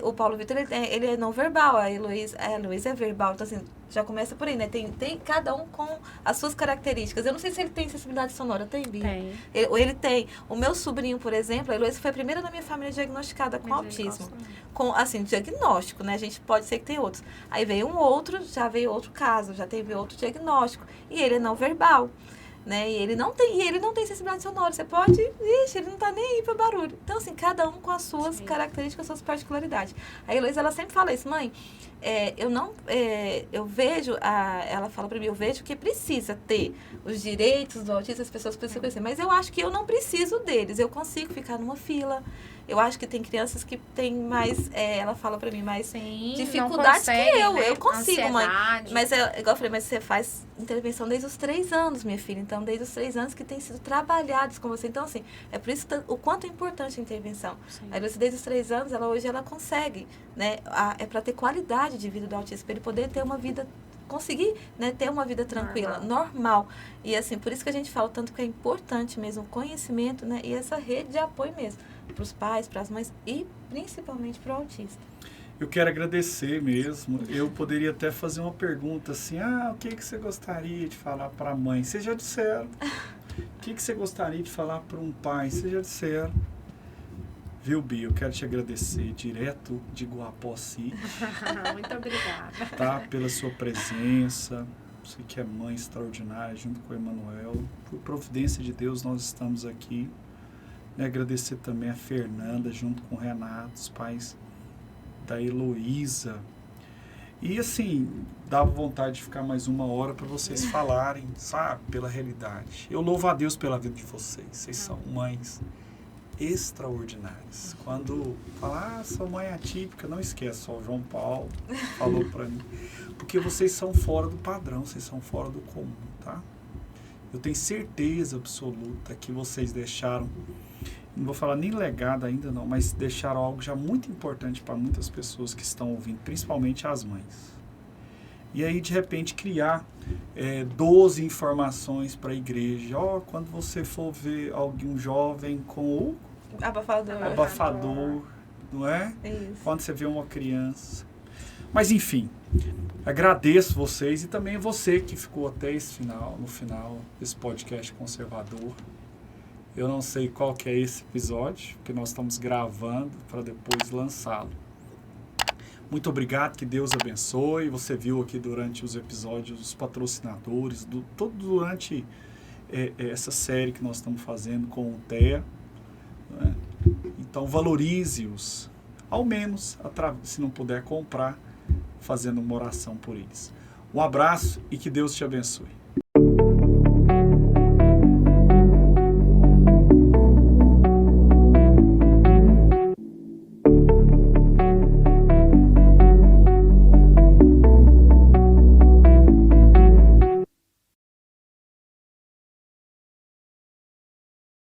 o Paulo Vitor, ele é não verbal, a Heloísa é verbal, então assim, já começa por aí, né? Tem cada um com as suas características. Eu não sei se ele tem sensibilidade sonora, tem, Bia? Tem. Ele tem. O meu sobrinho, por exemplo, a Heloísa foi a primeira na minha família diagnosticada com autismo. Com, assim, diagnóstico, né? A gente pode ser que tem outros. Aí veio já veio outro caso, já teve outro diagnóstico. E ele é não verbal. Né? E ele não tem sensibilidade sonora. Você pode... ele não tá nem aí pra barulho. Então, assim, cada um com as suas características, suas particularidades. A Heloísa, ela sempre fala isso, mãe, eu vejo, ela fala pra mim, eu vejo que precisa ter os direitos do autista, as pessoas precisam conhecer, mas eu acho que eu não preciso deles, eu consigo ficar numa fila. Eu acho que tem crianças que têm mais, ela fala pra mim, mais dificuldades que eu. Né? Eu consigo, ansiedade. mãe. Mas, igual eu falei, mas você faz intervenção desde os 3 anos, minha filha. Então, desde os 3 anos que tem sido trabalhados com você. Então, assim, é por isso o quanto é importante a intervenção. Aí, desde os 3 anos, hoje ela consegue, né? É pra ter qualidade de vida do autista, pra ele poder ter uma vida, conseguir, né, ter uma vida tranquila, normal. E assim, por isso que a gente fala tanto que é importante mesmo o conhecimento, né? E essa rede de apoio mesmo, para os pais, para as mães e principalmente para o autista. Eu quero agradecer mesmo. Eu poderia até fazer uma pergunta assim, o que você gostaria de falar para a mãe? Vocês já disseram. O que você gostaria de falar para um pai? Vocês já disseram. Viu, Bia? Eu quero te agradecer direto de Guapoci. Muito obrigada. Tá? Pela sua presença. Você que é mãe extraordinária, junto com o Emanuel. Por providência de Deus, nós estamos aqui. E agradecer também a Fernanda, junto com o Renato, os pais da Heloísa. E assim, dava vontade de ficar mais 1 hora para vocês falarem, sabe? Pela realidade. Eu louvo a Deus pela vida de vocês. Vocês são mães extraordinárias. Quando falar, sua mãe é atípica, não esquece, só o João Paulo falou para mim. Porque vocês são fora do padrão, vocês são fora do comum, tá? Eu tenho certeza absoluta que vocês deixaram, não vou falar nem legado ainda não, mas deixaram algo já muito importante para muitas pessoas que estão ouvindo, principalmente as mães. E aí, de repente, criar 12 informações para a igreja. Quando você for ver algum jovem com o abafador, não é? Isso. Quando você vê uma criança. Mas, enfim, agradeço vocês e também você que ficou até no final desse podcast conservador. Eu não sei qual que é esse episódio, porque nós estamos gravando para depois lançá-lo. Muito obrigado, que Deus abençoe. Você viu aqui durante os episódios os patrocinadores, durante essa série que nós estamos fazendo com o TEA. Né? Então, valorize-os. Ao menos, se não puder comprar, fazendo uma oração por eles. Um abraço e que Deus te abençoe.